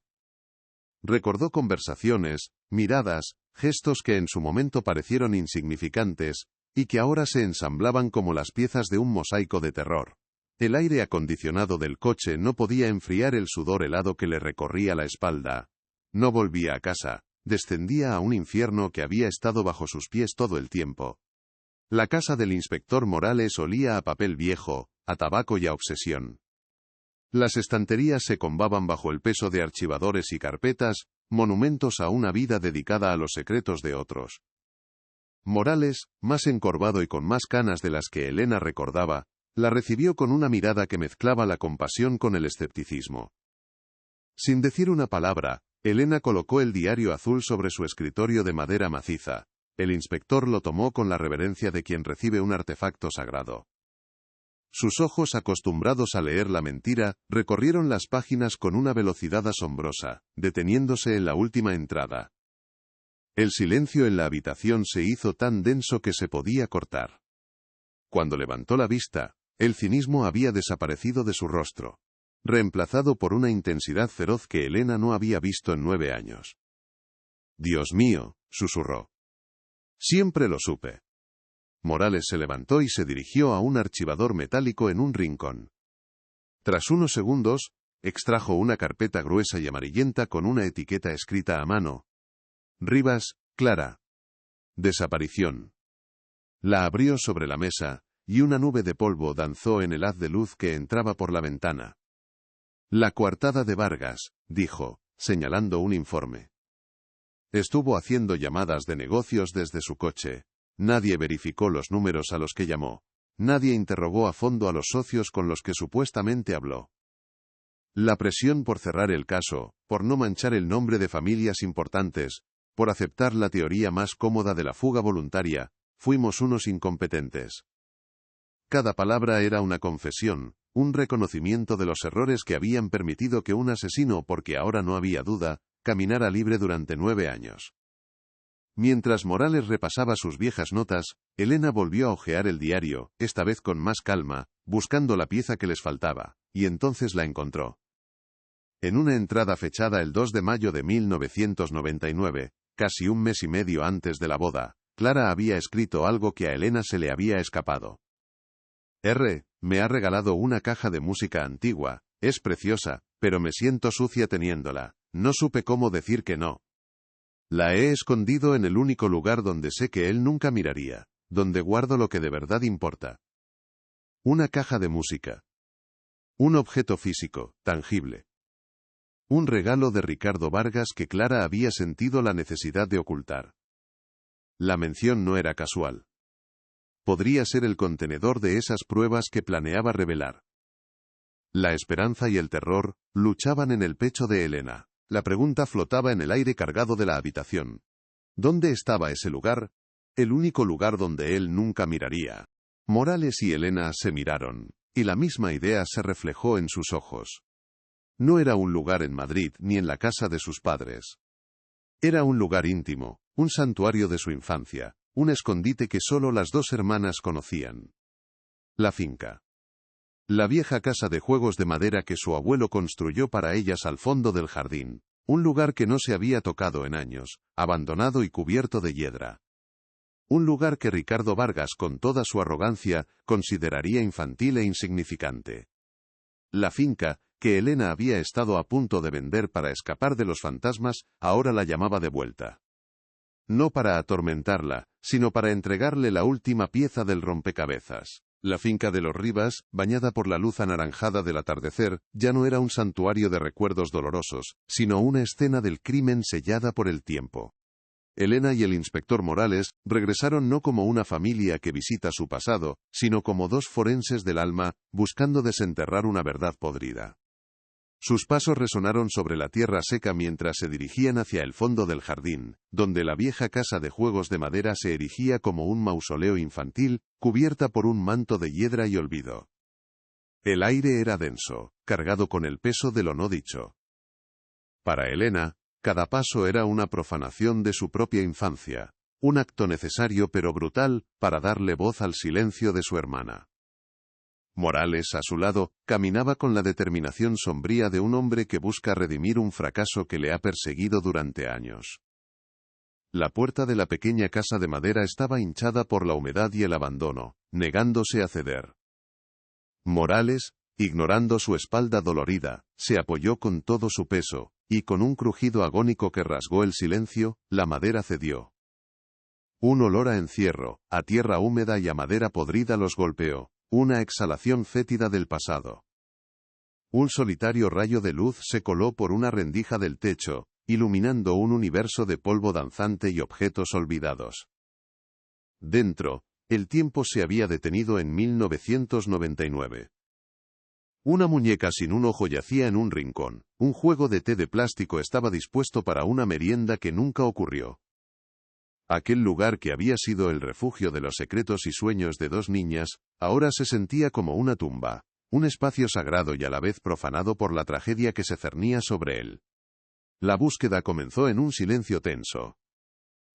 Recordó conversaciones, miradas, gestos que en su momento parecieron insignificantes, y que ahora se ensamblaban como las piezas de un mosaico de terror. El aire acondicionado del coche no podía enfriar el sudor helado que le recorría la espalda. No volvía a casa, descendía a un infierno que había estado bajo sus pies todo el tiempo. La casa del inspector Morales olía a papel viejo, a tabaco y a obsesión. Las estanterías se combaban bajo el peso de archivadores y carpetas, monumentos a una vida dedicada a los secretos de otros. Morales, más encorvado y con más canas de las que Elena recordaba, la recibió con una mirada que mezclaba la compasión con el escepticismo. Sin decir una palabra, Elena colocó el diario azul sobre su escritorio de madera maciza. El inspector lo tomó con la reverencia de quien recibe un artefacto sagrado. Sus ojos, acostumbrados a leer la mentira, recorrieron las páginas con una velocidad asombrosa, deteniéndose en la última entrada. El silencio en la habitación se hizo tan denso que se podía cortar. Cuando levantó la vista, el cinismo había desaparecido de su rostro, reemplazado por una intensidad feroz que Elena no había visto en 9 años. «Dios mío», susurró. «Siempre lo supe». Morales se levantó y se dirigió a un archivador metálico en un rincón. Tras unos segundos, extrajo una carpeta gruesa y amarillenta con una etiqueta escrita a mano. «Rivas, Clara. Desaparición». La abrió sobre la mesa, y una nube de polvo danzó en el haz de luz que entraba por la ventana. «La coartada de Vargas», dijo, señalando un informe. Estuvo haciendo llamadas de negocios desde su coche. Nadie verificó los números a los que llamó. Nadie interrogó a fondo a los socios con los que supuestamente habló. La presión por cerrar el caso, por no manchar el nombre de familias importantes, por aceptar la teoría más cómoda de la fuga voluntaria, fuimos unos incompetentes. Cada palabra era una confesión, un reconocimiento de los errores que habían permitido que un asesino, porque ahora no había duda, caminara libre durante 9 años. Mientras Morales repasaba sus viejas notas, Elena volvió a hojear el diario, esta vez con más calma, buscando la pieza que les faltaba, y entonces la encontró. En una entrada fechada el 2 de mayo de 1999, casi un mes y medio antes de la boda, Clara había escrito algo que a Elena se le había escapado. Me ha regalado una caja de música antigua, es preciosa, pero me siento sucia teniéndola, no supe cómo decir que no. La he escondido en el único lugar donde sé que él nunca miraría, donde guardo lo que de verdad importa. Una caja de música. Un objeto físico, tangible. Un regalo de Ricardo Vargas que Clara había sentido la necesidad de ocultar. La mención no era casual. Podría ser el contenedor de esas pruebas que planeaba revelar. La esperanza y el terror luchaban en el pecho de Elena. La pregunta flotaba en el aire cargado de la habitación. ¿Dónde estaba ese lugar? El único lugar donde él nunca miraría. Morales y Elena se miraron, y la misma idea se reflejó en sus ojos. No era un lugar en Madrid ni en la casa de sus padres. Era un lugar íntimo, un santuario de su infancia, un escondite que solo las 2 hermanas conocían. La finca. La vieja casa de juegos de madera que su abuelo construyó para ellas al fondo del jardín, un lugar que no se había tocado en años, abandonado y cubierto de hiedra. Un lugar que Ricardo Vargas, con toda su arrogancia, consideraría infantil e insignificante. La finca, que Elena había estado a punto de vender para escapar de los fantasmas, ahora la llamaba de vuelta. no para atormentarla, sino para entregarle la última pieza del rompecabezas. La finca de los Rivas, bañada por la luz anaranjada del atardecer, ya no era un santuario de recuerdos dolorosos, sino una escena del crimen sellada por el tiempo. Elena y el inspector Morales regresaron no como una familia que visita su pasado, sino como dos forenses del alma, buscando desenterrar una verdad podrida. Sus pasos resonaron sobre la tierra seca mientras se dirigían hacia el fondo del jardín, donde la vieja casa de juegos de madera se erigía como un mausoleo infantil, cubierta por un manto de hiedra y olvido. El aire era denso, cargado con el peso de lo no dicho. Para Elena, cada paso era una profanación de su propia infancia, un acto necesario pero brutal, para darle voz al silencio de su hermana. Morales, a su lado, caminaba con la determinación sombría de un hombre que busca redimir un fracaso que le ha perseguido durante años. La puerta de la pequeña casa de madera estaba hinchada por la humedad y el abandono, negándose a ceder. Morales, ignorando su espalda dolorida, se apoyó con todo su peso, y con un crujido agónico que rasgó el silencio, la madera cedió. Un olor a encierro, a tierra húmeda y a madera podrida los golpeó. Una exhalación fétida del pasado. Un solitario rayo de luz se coló por una rendija del techo, iluminando un universo de polvo danzante y objetos olvidados. Dentro, el tiempo se había detenido en 1999. Una muñeca sin un ojo yacía en un rincón, un juego de té de plástico estaba dispuesto para una merienda que nunca ocurrió. Aquel lugar que había sido el refugio de los secretos y sueños de dos niñas, ahora se sentía como una tumba, un espacio sagrado y a la vez profanado por la tragedia que se cernía sobre él. La búsqueda comenzó en un silencio tenso.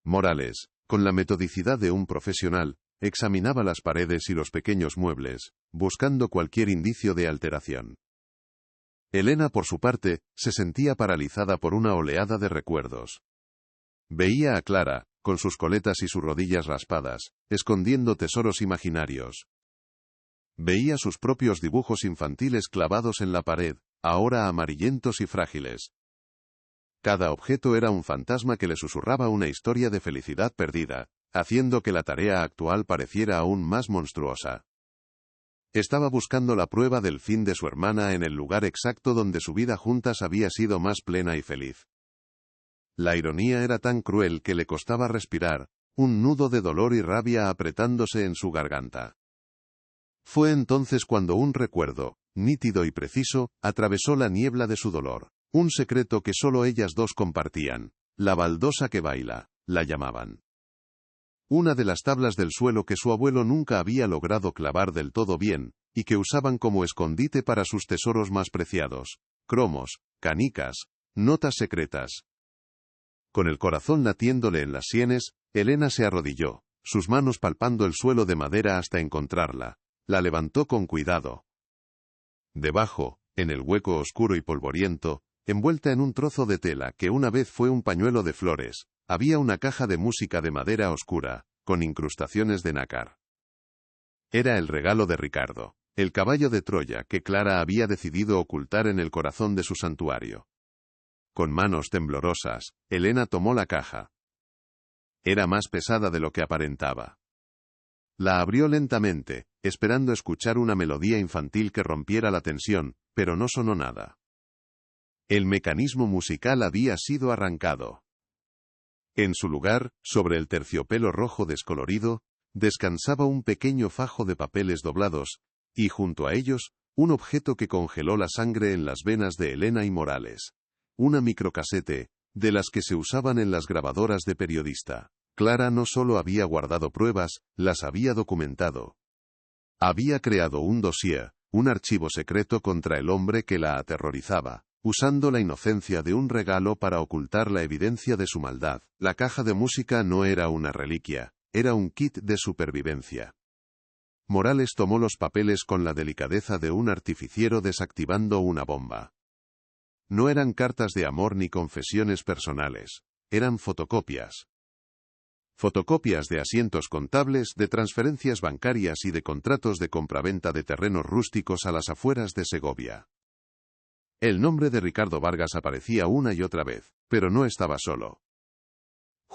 Morales, con la metodicidad de un profesional, examinaba las paredes y los pequeños muebles, buscando cualquier indicio de alteración. Elena, por su parte, se sentía paralizada por una oleada de recuerdos. Veía a Clara, con sus coletas y sus rodillas raspadas, escondiendo tesoros imaginarios. Veía sus propios dibujos infantiles clavados en la pared, ahora amarillentos y frágiles. Cada objeto era un fantasma que le susurraba una historia de felicidad perdida, haciendo que la tarea actual pareciera aún más monstruosa. Estaba buscando la prueba del fin de su hermana en el lugar exacto donde su vida juntas había sido más plena y feliz. La ironía era tan cruel que le costaba respirar, un nudo de dolor y rabia apretándose en su garganta. Fue entonces cuando un recuerdo, nítido y preciso, atravesó la niebla de su dolor. Un secreto que solo ellas dos compartían. La baldosa que baila, la llamaban. Una de las tablas del suelo que su abuelo nunca había logrado clavar del todo bien, y que usaban como escondite para sus tesoros más preciados. Cromos, canicas, notas secretas. Con el corazón latiéndole en las sienes, Elena se arrodilló, sus manos palpando el suelo de madera hasta encontrarla. La levantó con cuidado. Debajo, en el hueco oscuro y polvoriento, envuelta en un trozo de tela que una vez fue un pañuelo de flores, había una caja de música de madera oscura, con incrustaciones de nácar. Era el regalo de Ricardo, el caballo de Troya que Clara había decidido ocultar en el corazón de su santuario. Con manos temblorosas, Elena tomó la caja. Era más pesada de lo que aparentaba. La abrió lentamente, esperando escuchar una melodía infantil que rompiera la tensión, pero no sonó nada. El mecanismo musical había sido arrancado. En su lugar, sobre el terciopelo rojo descolorido, descansaba un pequeño fajo de papeles doblados, y junto a ellos, un objeto que congeló la sangre en las venas de Elena y Morales. Una microcasete, de las que se usaban en las grabadoras de periodista. Clara no solo había guardado pruebas, las había documentado. Había creado un dossier, un archivo secreto contra el hombre que la aterrorizaba, usando la inocencia de un regalo para ocultar la evidencia de su maldad. La caja de música no era una reliquia, era un kit de supervivencia. Morales tomó los papeles con la delicadeza de un artificiero desactivando una bomba. No eran cartas de amor ni confesiones personales, eran fotocopias. Fotocopias de asientos contables, de transferencias bancarias y de contratos de compraventa de terrenos rústicos a las afueras de Segovia. El nombre de Ricardo Vargas aparecía una y otra vez, pero no estaba solo.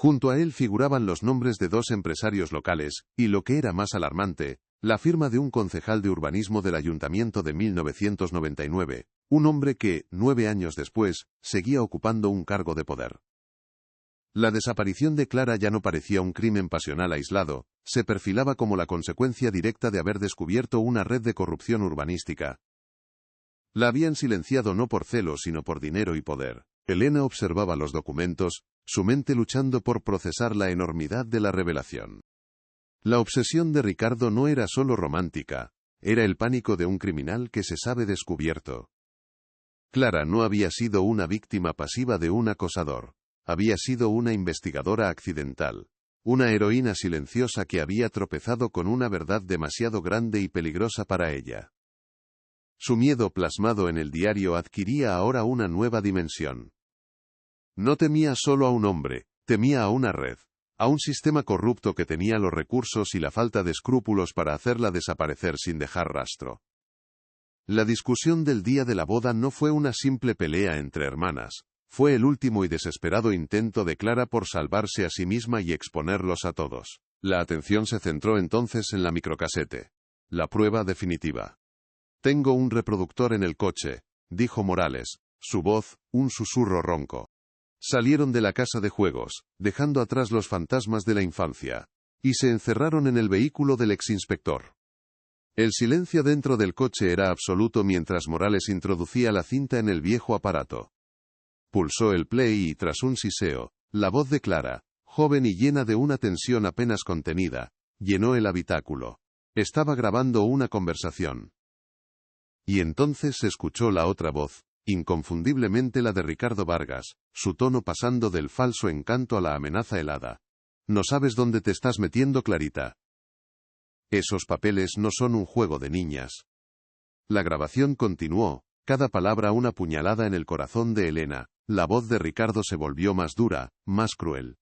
Junto a él figuraban los nombres de 2 empresarios locales, y lo que era más alarmante, la firma de un concejal de urbanismo del ayuntamiento de 1999, un hombre que, 9 años después, seguía ocupando un cargo de poder. La desaparición de Clara ya no parecía un crimen pasional aislado, se perfilaba como la consecuencia directa de haber descubierto una red de corrupción urbanística. La habían silenciado no por celos sino por dinero y poder. Elena observaba los documentos, su mente luchando por procesar la enormidad de la revelación. La obsesión de Ricardo no era solo romántica, era el pánico de un criminal que se sabe descubierto. Clara no había sido una víctima pasiva de un acosador. Había sido una investigadora accidental, una heroína silenciosa que había tropezado con una verdad demasiado grande y peligrosa para ella. Su miedo plasmado en el diario adquiría ahora una nueva dimensión. No temía solo a un hombre, temía a una red, a un sistema corrupto que tenía los recursos y la falta de escrúpulos para hacerla desaparecer sin dejar rastro. La discusión del día de la boda no fue una simple pelea entre hermanas. Fue el último y desesperado intento de Clara por salvarse a sí misma y exponerlos a todos. La atención se centró entonces en la microcasete. La prueba definitiva. «Tengo un reproductor en el coche», dijo Morales, su voz, un susurro ronco. Salieron de la casa de juegos, dejando atrás los fantasmas de la infancia, y se encerraron en el vehículo del exinspector. El silencio dentro del coche era absoluto mientras Morales introducía la cinta en el viejo aparato. Pulsó el play y tras un siseo, la voz de Clara, joven y llena de una tensión apenas contenida, llenó el habitáculo. Estaba grabando una conversación. Y entonces se escuchó la otra voz, inconfundiblemente la de Ricardo Vargas, su tono pasando del falso encanto a la amenaza helada. «No sabes dónde te estás metiendo, Clarita. Esos papeles no son un juego de niñas». La grabación continuó, cada palabra una puñalada en el corazón de Elena. La voz de Ricardo se volvió más dura, más cruel.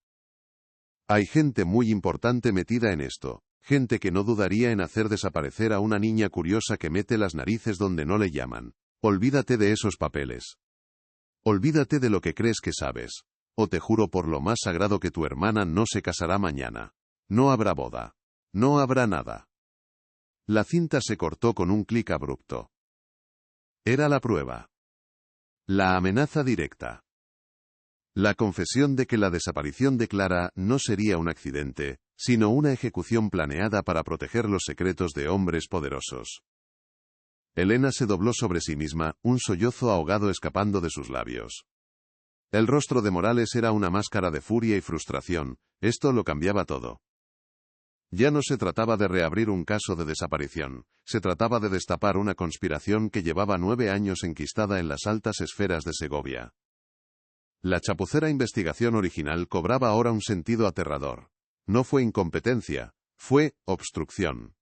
«Hay gente muy importante metida en esto, gente que no dudaría en hacer desaparecer a una niña curiosa que mete las narices donde no le llaman. Olvídate de esos papeles. Olvídate de lo que crees que sabes. O te juro por lo más sagrado que tu hermana no se casará mañana. No habrá boda. No habrá nada». La cinta se cortó con un clic abrupto. Era la prueba. La amenaza directa. La confesión de que la desaparición de Clara no sería un accidente, sino una ejecución planeada para proteger los secretos de hombres poderosos. Elena se dobló sobre sí misma, un sollozo ahogado escapando de sus labios. El rostro de Morales era una máscara de furia y frustración, esto lo cambiaba todo. Ya no se trataba de reabrir un caso de desaparición, se trataba de destapar una conspiración que llevaba 9 años enquistada en las altas esferas de Segovia. La chapucera investigación original cobraba ahora un sentido aterrador. No fue incompetencia, fue obstrucción.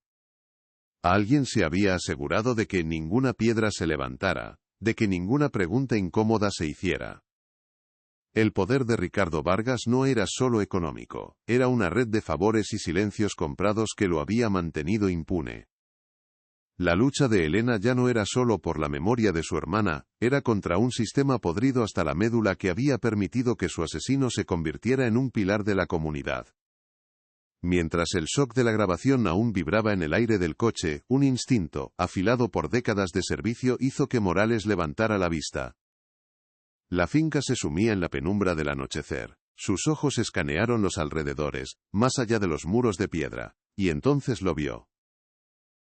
Alguien se había asegurado de que ninguna piedra se levantara, de que ninguna pregunta incómoda se hiciera. El poder de Ricardo Vargas no era solo económico, era una red de favores y silencios comprados que lo había mantenido impune. La lucha de Elena ya no era solo por la memoria de su hermana, era contra un sistema podrido hasta la médula que había permitido que su asesino se convirtiera en un pilar de la comunidad. Mientras el shock de la grabación aún vibraba en el aire del coche, un instinto, afilado por décadas de servicio, hizo que Morales levantara la vista. La finca se sumía en la penumbra del anochecer. Sus ojos escanearon los alrededores, más allá de los muros de piedra, y entonces lo vio.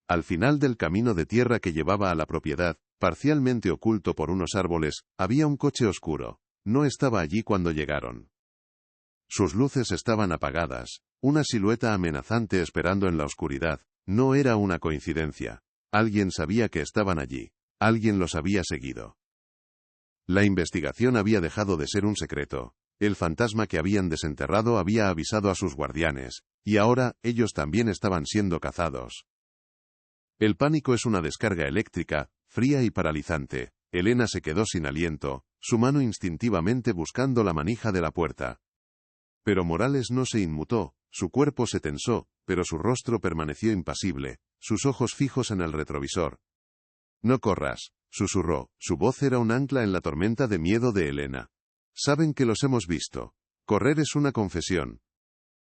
Al final del camino de tierra que llevaba a la propiedad, parcialmente oculto por unos árboles, había un coche oscuro. No estaba allí cuando llegaron. Sus luces estaban apagadas, una silueta amenazante esperando en la oscuridad. No era una coincidencia. Alguien sabía que estaban allí. Alguien los había seguido. La investigación había dejado de ser un secreto. El fantasma que habían desenterrado había avisado a sus guardianes, y ahora ellos también estaban siendo cazados. El pánico es una descarga eléctrica, fría y paralizante. Elena se quedó sin aliento, su mano instintivamente buscando la manija de la puerta. Pero Morales no se inmutó, su cuerpo se tensó, pero su rostro permaneció impasible, sus ojos fijos en el retrovisor. «No corras», susurró, su voz era un ancla en la tormenta de miedo de Elena. «Saben que los hemos visto. Correr es una confesión.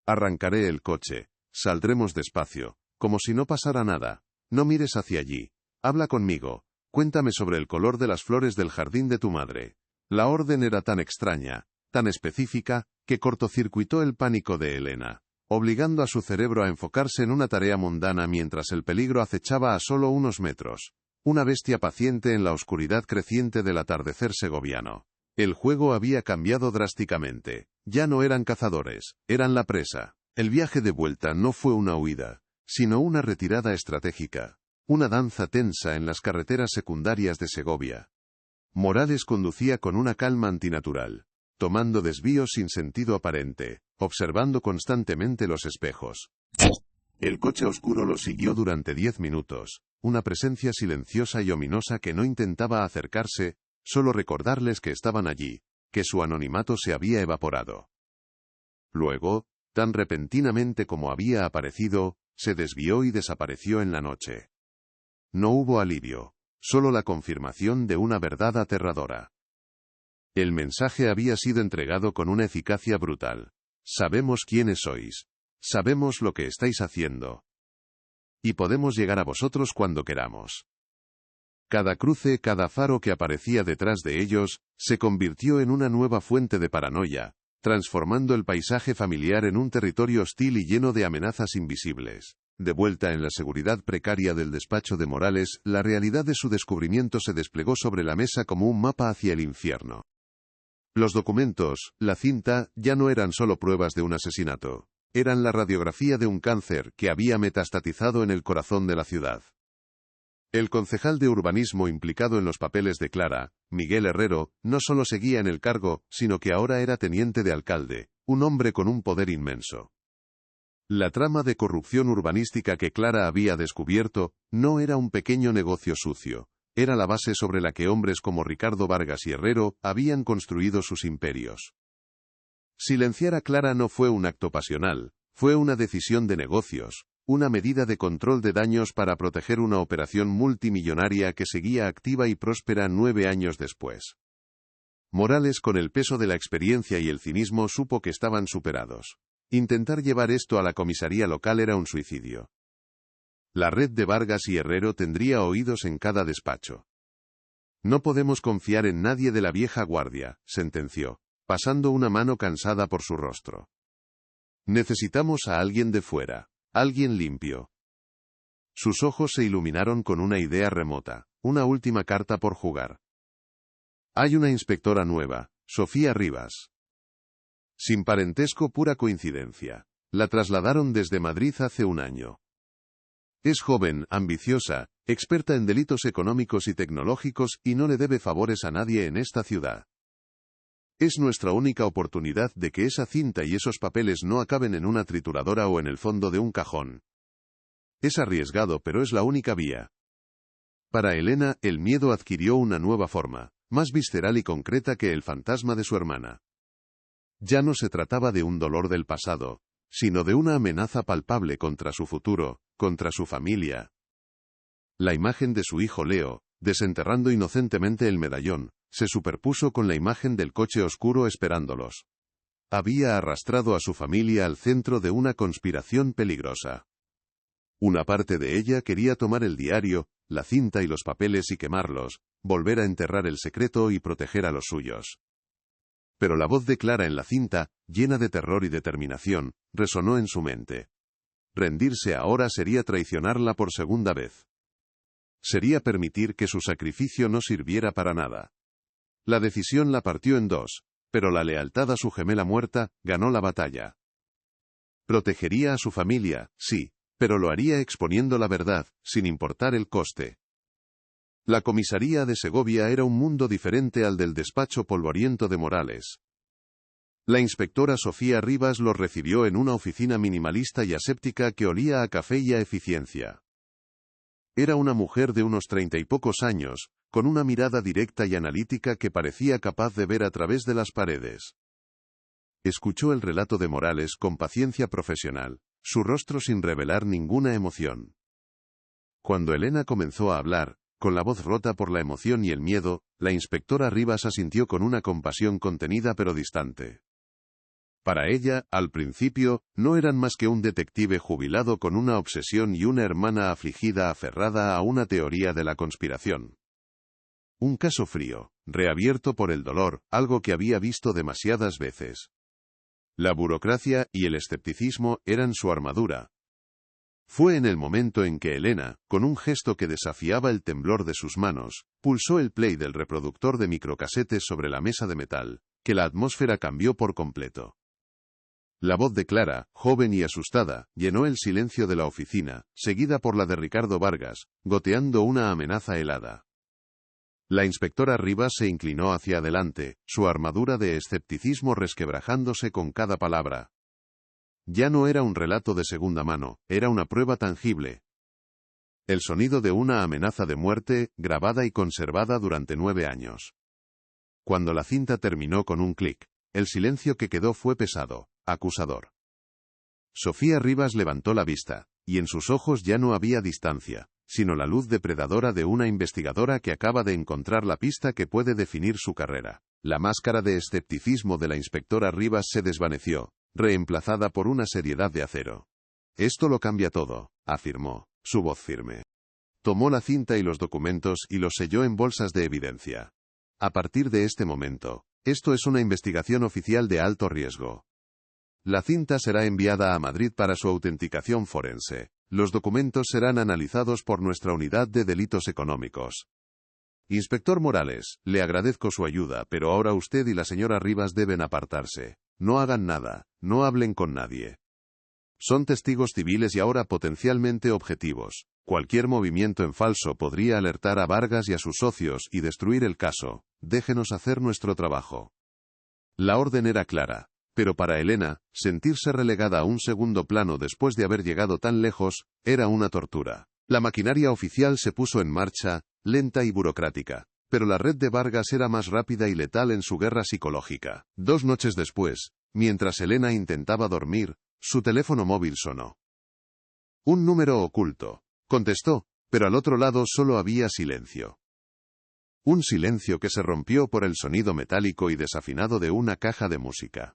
Arrancaré el coche. Saldremos despacio, como si no pasara nada. No mires hacia allí. Habla conmigo. Cuéntame sobre el color de las flores del jardín de tu madre. La orden era tan extraña, tan específica, que cortocircuitó el pánico de Elena, obligando a su cerebro a enfocarse en una tarea mundana mientras el peligro acechaba a solo unos metros. Una bestia paciente en la oscuridad creciente del atardecer segoviano. El juego había cambiado drásticamente. Ya no eran cazadores, eran la presa. El viaje de vuelta no fue una huida, sino una retirada estratégica. Una danza tensa en las carreteras secundarias de Segovia. Morales conducía con una calma antinatural, tomando desvíos sin sentido aparente, observando constantemente los espejos. El coche oscuro lo siguió durante 10 minutos, una presencia silenciosa y ominosa que no intentaba acercarse, solo recordarles que estaban allí, que su anonimato se había evaporado. Luego, tan repentinamente como había aparecido, se desvió y desapareció en la noche. No hubo alivio, solo la confirmación de una verdad aterradora. El mensaje había sido entregado con una eficacia brutal. Sabemos quiénes sois. Sabemos lo que estáis haciendo. Y podemos llegar a vosotros cuando queramos. Cada cruce, cada faro que aparecía detrás de ellos, se convirtió en una nueva fuente de paranoia, transformando el paisaje familiar en un territorio hostil y lleno de amenazas invisibles. De vuelta en la seguridad precaria del despacho de Morales, la realidad de su descubrimiento se desplegó sobre la mesa como un mapa hacia el infierno. Los documentos, la cinta, ya no eran solo pruebas de un asesinato. Eran la radiografía de un cáncer que había metastatizado en el corazón de la ciudad. El concejal de urbanismo implicado en los papeles de Clara, Miguel Herrero, no solo seguía en el cargo, sino que ahora era teniente de alcalde, un hombre con un poder inmenso. La trama de corrupción urbanística que Clara había descubierto no era un pequeño negocio sucio, era la base sobre la que hombres como Ricardo Vargas y Herrero habían construido sus imperios. Silenciar a Clara no fue un acto pasional, fue una decisión de negocios, una medida de control de daños para proteger una operación multimillonaria que seguía activa y próspera 9 años después. Morales, con el peso de la experiencia y el cinismo, supo que estaban superados. Intentar llevar esto a la comisaría local era un suicidio. La red de Vargas y Herrero tendría oídos en cada despacho. No podemos confiar en nadie de la vieja guardia, sentenció, pasando una mano cansada por su rostro. Necesitamos a alguien de fuera, alguien limpio. Sus ojos se iluminaron con una idea remota, una última carta por jugar. Hay una inspectora nueva, Sofía Rivas. Sin parentesco, pura coincidencia. La trasladaron desde Madrid hace un año. Es joven, ambiciosa, experta en delitos económicos y tecnológicos y no le debe favores a nadie en esta ciudad. Es nuestra única oportunidad de que esa cinta y esos papeles no acaben en una trituradora o en el fondo de un cajón. Es arriesgado, pero es la única vía. Para Elena, el miedo adquirió una nueva forma, más visceral y concreta que el fantasma de su hermana. Ya no se trataba de un dolor del pasado, sino de una amenaza palpable contra su futuro, contra su familia. La imagen de su hijo Leo, desenterrando inocentemente el medallón, se superpuso con la imagen del coche oscuro esperándolos. Había arrastrado a su familia al centro de una conspiración peligrosa. Una parte de ella quería tomar el diario, la cinta y los papeles y quemarlos, volver a enterrar el secreto y proteger a los suyos. Pero la voz de Clara en la cinta, llena de terror y determinación, resonó en su mente. Rendirse ahora sería traicionarla por segunda vez. Sería permitir que su sacrificio no sirviera para nada. La decisión la partió en dos, pero la lealtad a su gemela muerta ganó la batalla. Protegería a su familia, sí, pero lo haría exponiendo la verdad, sin importar el coste. La comisaría de Segovia era un mundo diferente al del despacho polvoriento de Morales. La inspectora Sofía Rivas los recibió en una oficina minimalista y aséptica que olía a café y a eficiencia. Era una mujer de unos 30 y pocos años, con una mirada directa y analítica que parecía capaz de ver a través de las paredes. Escuchó el relato de Morales con paciencia profesional, su rostro sin revelar ninguna emoción. Cuando Elena comenzó a hablar, con la voz rota por la emoción y el miedo, la inspectora Rivas asintió con una compasión contenida pero distante. Para ella, al principio, no eran más que un detective jubilado con una obsesión y una hermana afligida aferrada a una teoría de la conspiración. Un caso frío, reabierto por el dolor, algo que había visto demasiadas veces. La burocracia y el escepticismo eran su armadura. Fue en el momento en que Elena, con un gesto que desafiaba el temblor de sus manos, pulsó el play del reproductor de microcasetes sobre la mesa de metal, que la atmósfera cambió por completo. La voz de Clara, joven y asustada, llenó el silencio de la oficina, seguida por la de Ricardo Vargas, goteando una amenaza helada. La inspectora Rivas se inclinó hacia adelante, su armadura de escepticismo resquebrajándose con cada palabra. Ya no era un relato de segunda mano, era una prueba tangible. El sonido de una amenaza de muerte, grabada y conservada durante 9 años. Cuando la cinta terminó con un clic, el silencio que quedó fue pesado, acusador. Sofía Rivas levantó la vista, y en sus ojos ya no había distancia, sino la luz depredadora de una investigadora que acaba de encontrar la pista que puede definir su carrera. La máscara de escepticismo de la inspectora Rivas se desvaneció, reemplazada por una seriedad de acero. Esto lo cambia todo, afirmó, su voz firme. Tomó la cinta y los documentos y los selló en bolsas de evidencia. A partir de este momento, esto es una investigación oficial de alto riesgo. La cinta será enviada a Madrid para su autenticación forense. Los documentos serán analizados por nuestra unidad de delitos económicos. Inspector Morales, le agradezco su ayuda, pero ahora usted y la señora Rivas deben apartarse. No hagan nada, no hablen con nadie. Son testigos civiles y ahora potencialmente objetivos. Cualquier movimiento en falso podría alertar a Vargas y a sus socios y destruir el caso. Déjenos hacer nuestro trabajo. La orden era clara, pero para Elena, sentirse relegada a un segundo plano después de haber llegado tan lejos, era una tortura. La maquinaria oficial se puso en marcha, lenta y burocrática, pero la red de Vargas era más rápida y letal en su guerra psicológica. 2 noches después, mientras Elena intentaba dormir, su teléfono móvil sonó. Un número oculto. Contestó, pero al otro lado solo había silencio. Un silencio que se rompió por el sonido metálico y desafinado de una caja de música.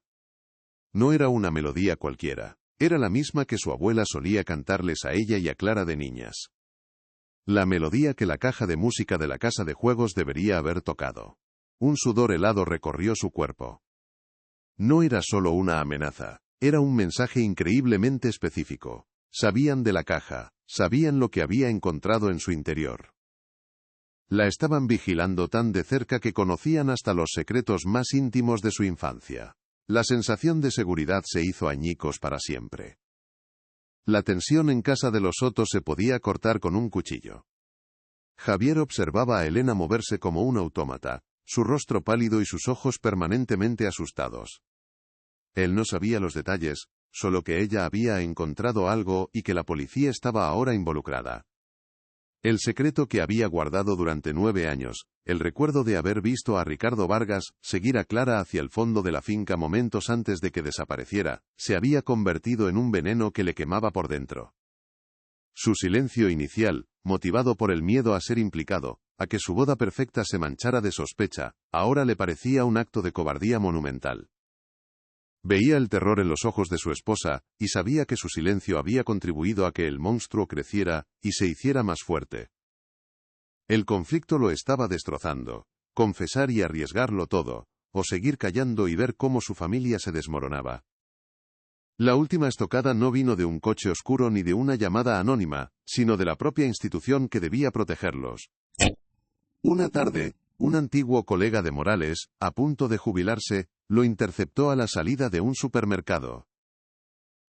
No era una melodía cualquiera, era la misma que su abuela solía cantarles a ella y a Clara de niñas. La melodía que la caja de música de la casa de juegos debería haber tocado. Un sudor helado recorrió su cuerpo. No era solo una amenaza, era un mensaje increíblemente específico. Sabían de la caja, sabían lo que había encontrado en su interior. La estaban vigilando tan de cerca que conocían hasta los secretos más íntimos de su infancia. La sensación de seguridad se hizo añicos para siempre. La tensión en casa de los Soto se podía cortar con un cuchillo. Javier observaba a Elena moverse como un autómata, su rostro pálido y sus ojos permanentemente asustados. Él no sabía los detalles, solo que ella había encontrado algo y que la policía estaba ahora involucrada. El secreto que había guardado durante 9 años, el recuerdo de haber visto a Ricardo Vargas seguir a Clara hacia el fondo de la finca momentos antes de que desapareciera, se había convertido en un veneno que le quemaba por dentro. Su silencio inicial, motivado por el miedo a ser implicado, a que su boda perfecta se manchara de sospecha, ahora le parecía un acto de cobardía monumental. Veía el terror en los ojos de su esposa, y sabía que su silencio había contribuido a que el monstruo creciera y se hiciera más fuerte. El conflicto lo estaba destrozando. Confesar y arriesgarlo todo, o seguir callando y ver cómo su familia se desmoronaba. La última estocada no vino de un coche oscuro ni de una llamada anónima, sino de la propia institución que debía protegerlos. Una tarde, un antiguo colega de Morales, a punto de jubilarse, lo interceptó a la salida de un supermercado.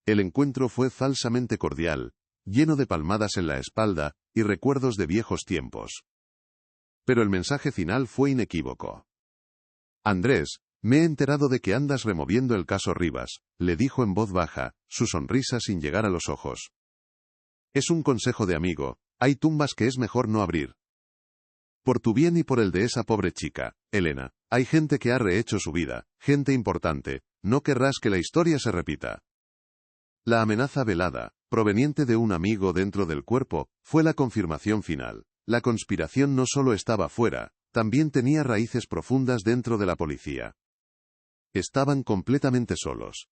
El encuentro fue falsamente cordial, lleno de palmadas en la espalda y recuerdos de viejos tiempos. Pero el mensaje final fue inequívoco. Andrés, me he enterado de que andas removiendo el caso Rivas, le dijo en voz baja, su sonrisa sin llegar a los ojos. Es un consejo de amigo, hay tumbas que es mejor no abrir. Por tu bien y por el de esa pobre chica, Elena, hay gente que ha rehecho su vida, gente importante, no querrás que la historia se repita. La amenaza velada, proveniente de un amigo dentro del cuerpo, fue la confirmación final. La conspiración no solo estaba fuera, también tenía raíces profundas dentro de la policía. Estaban completamente solos.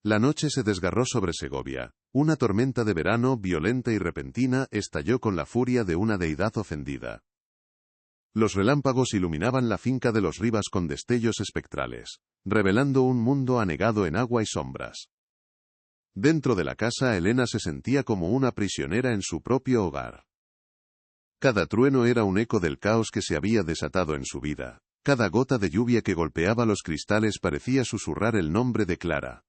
La noche se desgarró sobre Segovia. Una tormenta de verano, violenta y repentina, estalló con la furia de una deidad ofendida. Los relámpagos iluminaban la finca de los Rivas con destellos espectrales, revelando un mundo anegado en agua y sombras. Dentro de la casa, Elena se sentía como una prisionera en su propio hogar. Cada trueno era un eco del caos que se había desatado en su vida. Cada gota de lluvia que golpeaba los cristales parecía susurrar el nombre de Clara.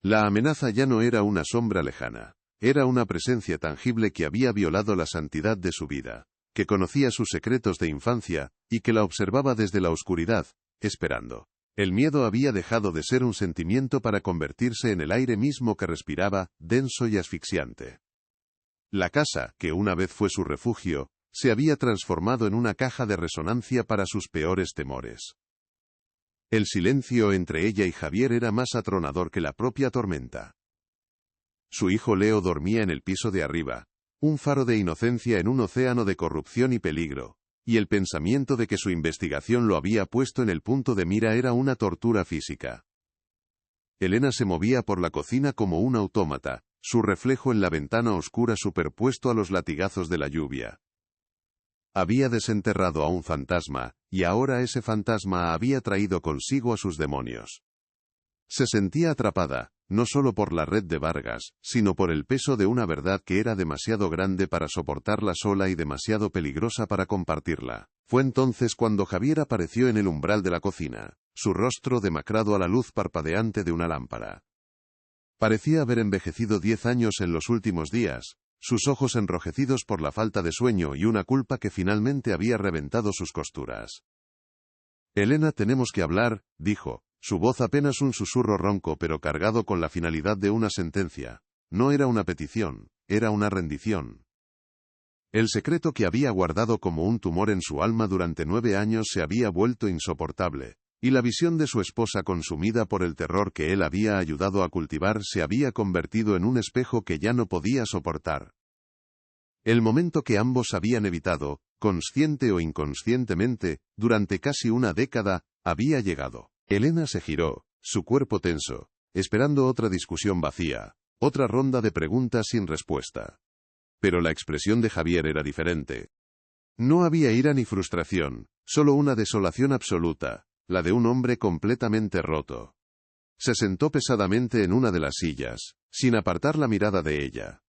La amenaza ya no era una sombra lejana, era una presencia tangible que había violado la santidad de su vida, que conocía sus secretos de infancia, y que la observaba desde la oscuridad, esperando. El miedo había dejado de ser un sentimiento para convertirse en el aire mismo que respiraba, denso y asfixiante. La casa, que una vez fue su refugio, se había transformado en una caja de resonancia para sus peores temores. El silencio entre ella y Javier era más atronador que la propia tormenta. Su hijo Leo dormía en el piso de arriba, un faro de inocencia en un océano de corrupción y peligro, y el pensamiento de que su investigación lo había puesto en el punto de mira era una tortura física. Elena se movía por la cocina como un autómata, su reflejo en la ventana oscura superpuesto a los latigazos de la lluvia. Había desenterrado a un fantasma, y ahora ese fantasma había traído consigo a sus demonios. Se sentía atrapada, no solo por la red de Vargas, sino por el peso de una verdad que era demasiado grande para soportarla sola y demasiado peligrosa para compartirla. Fue entonces cuando Javier apareció en el umbral de la cocina, su rostro demacrado a la luz parpadeante de una lámpara. Parecía haber envejecido 10 años en los últimos días, sus ojos enrojecidos por la falta de sueño y una culpa que finalmente había reventado sus costuras. «Elena, tenemos que hablar», dijo, su voz apenas un susurro ronco pero cargado con la finalidad de una sentencia. No era una petición, era una rendición. El secreto que había guardado como un tumor en su alma durante 9 años se había vuelto insoportable, y la visión de su esposa consumida por el terror que él había ayudado a cultivar se había convertido en un espejo que ya no podía soportar. El momento que ambos habían evitado, consciente o inconscientemente, durante casi una década, había llegado. Elena se giró, su cuerpo tenso, esperando otra discusión vacía, otra ronda de preguntas sin respuesta. Pero la expresión de Javier era diferente. No había ira ni frustración, solo una desolación absoluta, la de un hombre completamente roto. Se sentó pesadamente en una de las sillas, sin apartar la mirada de ella.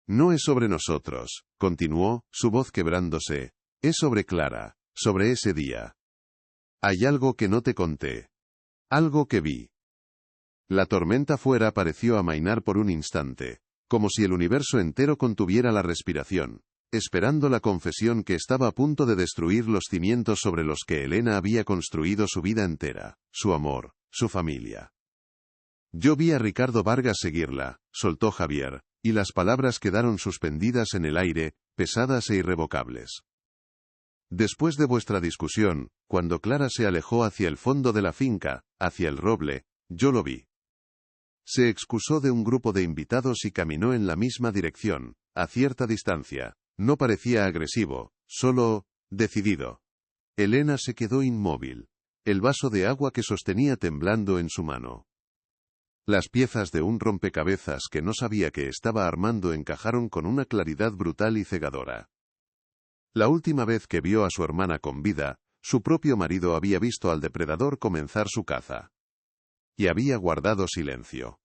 «No es sobre nosotros», continuó, su voz quebrándose, «es sobre Clara, sobre ese día. Hay algo que no te conté. Algo que vi». La tormenta fuera pareció amainar por un instante, como si el universo entero contuviera la respiración, esperando la confesión que estaba a punto de destruir los cimientos sobre los que Elena había construido su vida entera, su amor, su familia. «Yo vi a Ricardo Vargas seguirla», soltó Javier, y las palabras quedaron suspendidas en el aire, pesadas e irrevocables. «Después de vuestra discusión, cuando Clara se alejó hacia el fondo de la finca, hacia el roble, yo lo vi. Se excusó de un grupo de invitados y caminó en la misma dirección, a cierta distancia. No parecía agresivo, solo decidido». Elena se quedó inmóvil, el vaso de agua que sostenía temblando en su mano. Las piezas de un rompecabezas que no sabía que estaba armando encajaron con una claridad brutal y cegadora. La última vez que vio a su hermana con vida, su propio marido había visto al depredador comenzar su caza. Y había guardado silencio.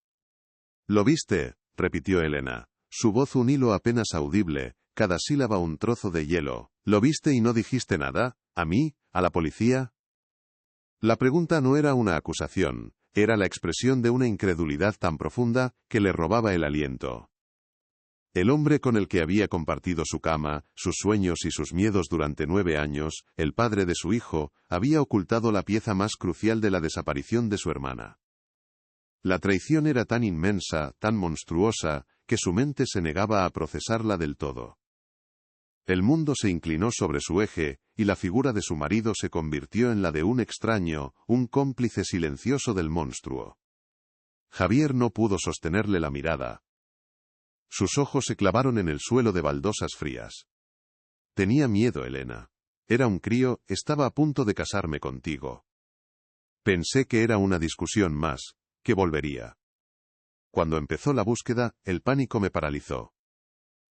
«¿Lo viste?», repitió Elena, su voz un hilo apenas audible, cada sílaba un trozo de hielo. «¿Lo viste y no dijiste nada? ¿A mí? ¿A la policía?». La pregunta no era una acusación, era la expresión de una incredulidad tan profunda que le robaba el aliento. El hombre con el que había compartido su cama, sus sueños y sus miedos durante 9 años, el padre de su hijo, había ocultado la pieza más crucial de la desaparición de su hermana. La traición era tan inmensa, tan monstruosa, que su mente se negaba a procesarla del todo. El mundo se inclinó sobre su eje, y la figura de su marido se convirtió en la de un extraño, un cómplice silencioso del monstruo. Javier no pudo sostenerle la mirada. Sus ojos se clavaron en el suelo de baldosas frías. «Tenía miedo, Elena. Era un crío, estaba a punto de casarme contigo». Pensé que era una discusión más, que volvería. Cuando empezó la búsqueda, el pánico me paralizó.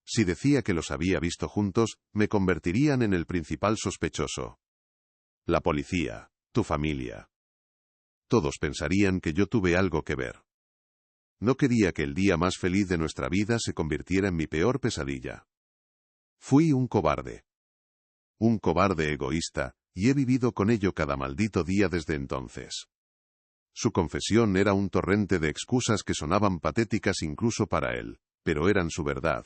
Si decía que los había visto juntos, me convertirían en el principal sospechoso. La policía, tu familia. Todos pensarían que yo tuve algo que ver. No quería que el día más feliz de nuestra vida se convirtiera en mi peor pesadilla. Fui un cobarde. Un cobarde egoísta, y he vivido con ello cada maldito día desde entonces. Su confesión era un torrente de excusas que sonaban patéticas incluso para él, pero eran su verdad.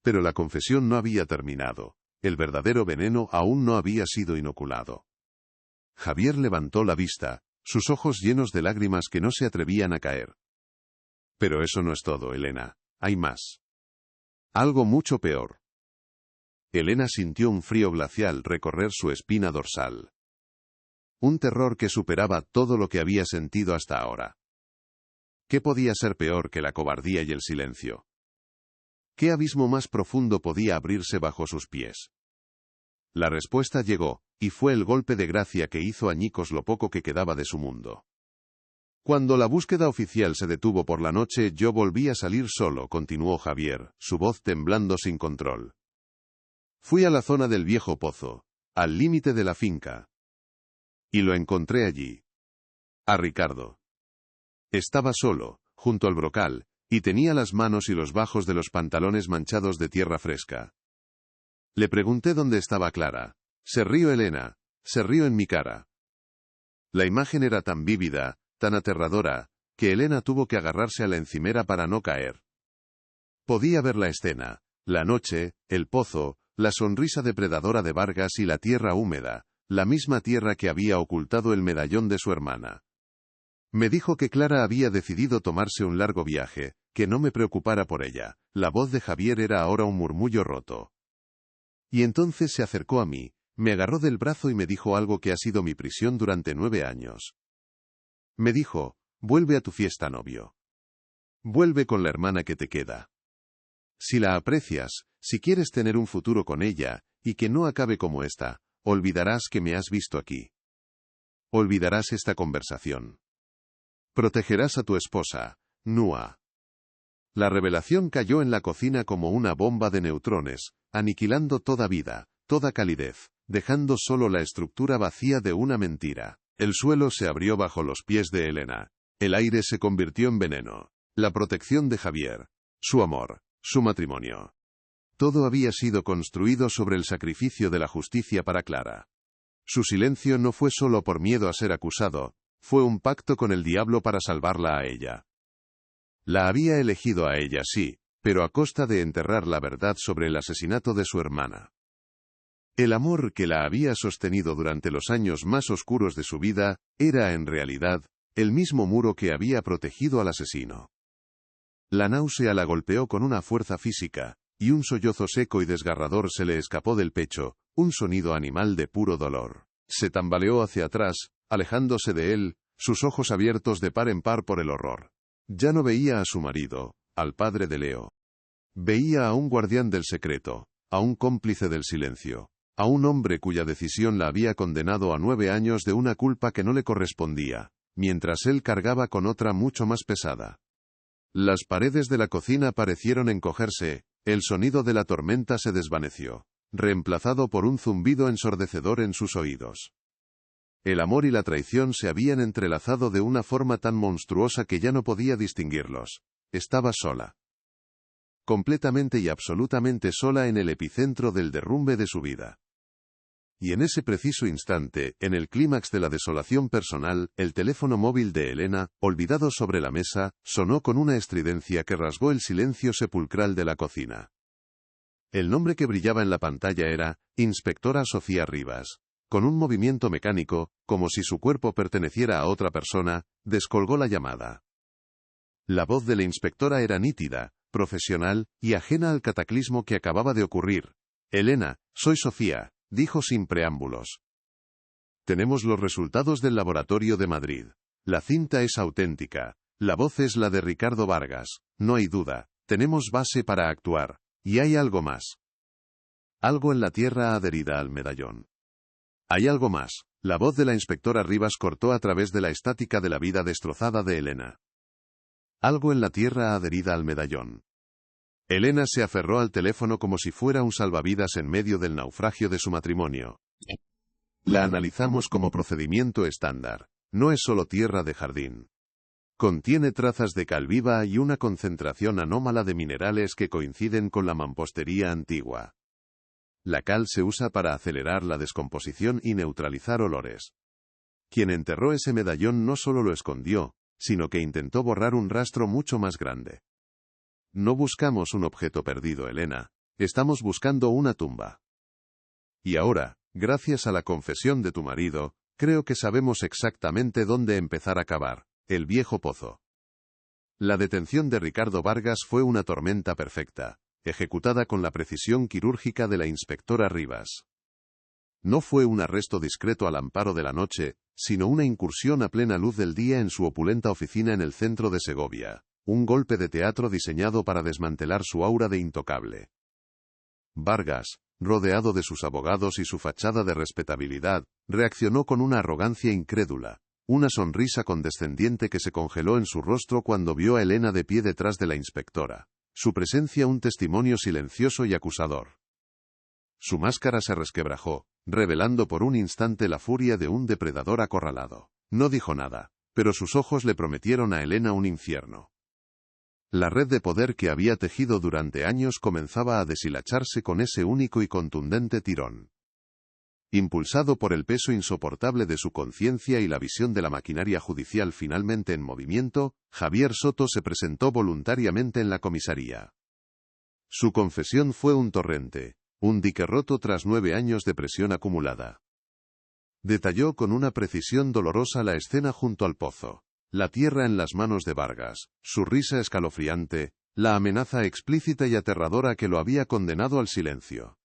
Pero la confesión no había terminado, el verdadero veneno aún no había sido inoculado. Javier levantó la vista, sus ojos llenos de lágrimas que no se atrevían a caer. Pero eso no es todo, Elena, hay más. Algo mucho peor. Elena sintió un frío glacial recorrer su espina dorsal. Un terror que superaba todo lo que había sentido hasta ahora. ¿Qué podía ser peor que la cobardía y el silencio? ¿Qué abismo más profundo podía abrirse bajo sus pies? La respuesta llegó, y fue el golpe de gracia que hizo añicos lo poco que quedaba de su mundo. Cuando la búsqueda oficial se detuvo por la noche, yo volví a salir solo, continuó Javier, su voz temblando sin control. Fui a la zona del viejo pozo, al límite de la finca. Y lo encontré allí. A Ricardo. Estaba solo, junto al brocal, y tenía las manos y los bajos de los pantalones manchados de tierra fresca. Le pregunté dónde estaba Clara. Se rió Elena, se rió en mi cara. La imagen era tan vívida, tan aterradora, que Elena tuvo que agarrarse a la encimera para no caer. Podía ver la escena, la noche, el pozo, la sonrisa depredadora de Vargas y la tierra húmeda, la misma tierra que había ocultado el medallón de su hermana. Me dijo que Clara había decidido tomarse un largo viaje, que no me preocupara por ella. La voz de Javier era ahora un murmullo roto. Y entonces se acercó a mí, me agarró del brazo y me dijo algo que ha sido mi prisión durante 9 años. Me dijo, vuelve a tu fiesta, novio. Vuelve con la hermana que te queda. Si la aprecias, si quieres tener un futuro con ella, y que no acabe como esta, olvidarás que me has visto aquí. Olvidarás esta conversación. Protegerás a tu esposa, Nua. La revelación cayó en la cocina como una bomba de neutrones, aniquilando toda vida, toda calidez, dejando solo la estructura vacía de una mentira. El suelo se abrió bajo los pies de Elena. El aire se convirtió en veneno. La protección de Javier. Su amor. Su matrimonio. Todo había sido construido sobre el sacrificio de la justicia para Clara. Su silencio no fue solo por miedo a ser acusado, fue un pacto con el diablo para salvarla a ella. La había elegido a ella, sí, pero a costa de enterrar la verdad sobre el asesinato de su hermana. El amor que la había sostenido durante los años más oscuros de su vida, era en realidad, el mismo muro que había protegido al asesino. La náusea la golpeó con una fuerza física, y un sollozo seco y desgarrador se le escapó del pecho, un sonido animal de puro dolor. Se tambaleó hacia atrás, alejándose de él, sus ojos abiertos de par en par por el horror. Ya no veía a su marido, al padre de Leo. Veía a un guardián del secreto, a un cómplice del silencio, a un hombre cuya decisión la había condenado a 9 años de una culpa que no le correspondía, mientras él cargaba con otra mucho más pesada. Las paredes de la cocina parecieron encogerse, el sonido de la tormenta se desvaneció, reemplazado por un zumbido ensordecedor en sus oídos. El amor y la traición se habían entrelazado de una forma tan monstruosa que ya no podía distinguirlos. Estaba sola. Completamente y absolutamente sola en el epicentro del derrumbe de su vida. Y en ese preciso instante, en el clímax de la desolación personal, el teléfono móvil de Elena, olvidado sobre la mesa, sonó con una estridencia que rasgó el silencio sepulcral de la cocina. El nombre que brillaba en la pantalla era Inspectora Sofía Rivas. Con un movimiento mecánico, como si su cuerpo perteneciera a otra persona, descolgó la llamada. La voz de la inspectora era nítida, profesional, y ajena al cataclismo que acababa de ocurrir. Elena, soy Sofía, dijo sin preámbulos. Tenemos los resultados del laboratorio de Madrid. La cinta es auténtica. La voz es la de Ricardo Vargas. No hay duda. Tenemos base para actuar. Y hay algo más. Algo en la tierra adherida al medallón. Hay algo más. La voz de la inspectora Rivas cortó a través de la estática de la vida destrozada de Elena. Algo en la tierra adherida al medallón. Elena se aferró al teléfono como si fuera un salvavidas en medio del naufragio de su matrimonio. La analizamos como procedimiento estándar. No es solo tierra de jardín. Contiene trazas de cal viva y una concentración anómala de minerales que coinciden con la mampostería antigua. La cal se usa para acelerar la descomposición y neutralizar olores. Quien enterró ese medallón no solo lo escondió, sino que intentó borrar un rastro mucho más grande. No buscamos un objeto perdido, Elena. Estamos buscando una tumba. Y ahora, gracias a la confesión de tu marido, creo que sabemos exactamente dónde empezar a cavar: el viejo pozo. La detención de Ricardo Vargas fue una tormenta perfecta, ejecutada con la precisión quirúrgica de la inspectora Rivas. No fue un arresto discreto al amparo de la noche, sino una incursión a plena luz del día en su opulenta oficina en el centro de Segovia, un golpe de teatro diseñado para desmantelar su aura de intocable. Vargas, rodeado de sus abogados y su fachada de respetabilidad, reaccionó con una arrogancia incrédula, una sonrisa condescendiente que se congeló en su rostro cuando vio a Elena de pie detrás de la inspectora, su presencia un testimonio silencioso y acusador. Su máscara se resquebrajó, revelando por un instante la furia de un depredador acorralado. No dijo nada, pero sus ojos le prometieron a Elena un infierno. La red de poder que había tejido durante años comenzaba a deshilacharse con ese único y contundente tirón. Impulsado por el peso insoportable de su conciencia y la visión de la maquinaria judicial finalmente en movimiento, Javier Soto se presentó voluntariamente en la comisaría. Su confesión fue un torrente, un dique roto tras 9 años de presión acumulada. Detalló con una precisión dolorosa la escena junto al pozo. La tierra en las manos de Vargas, su risa escalofriante, la amenaza explícita y aterradora que lo había condenado al silencio.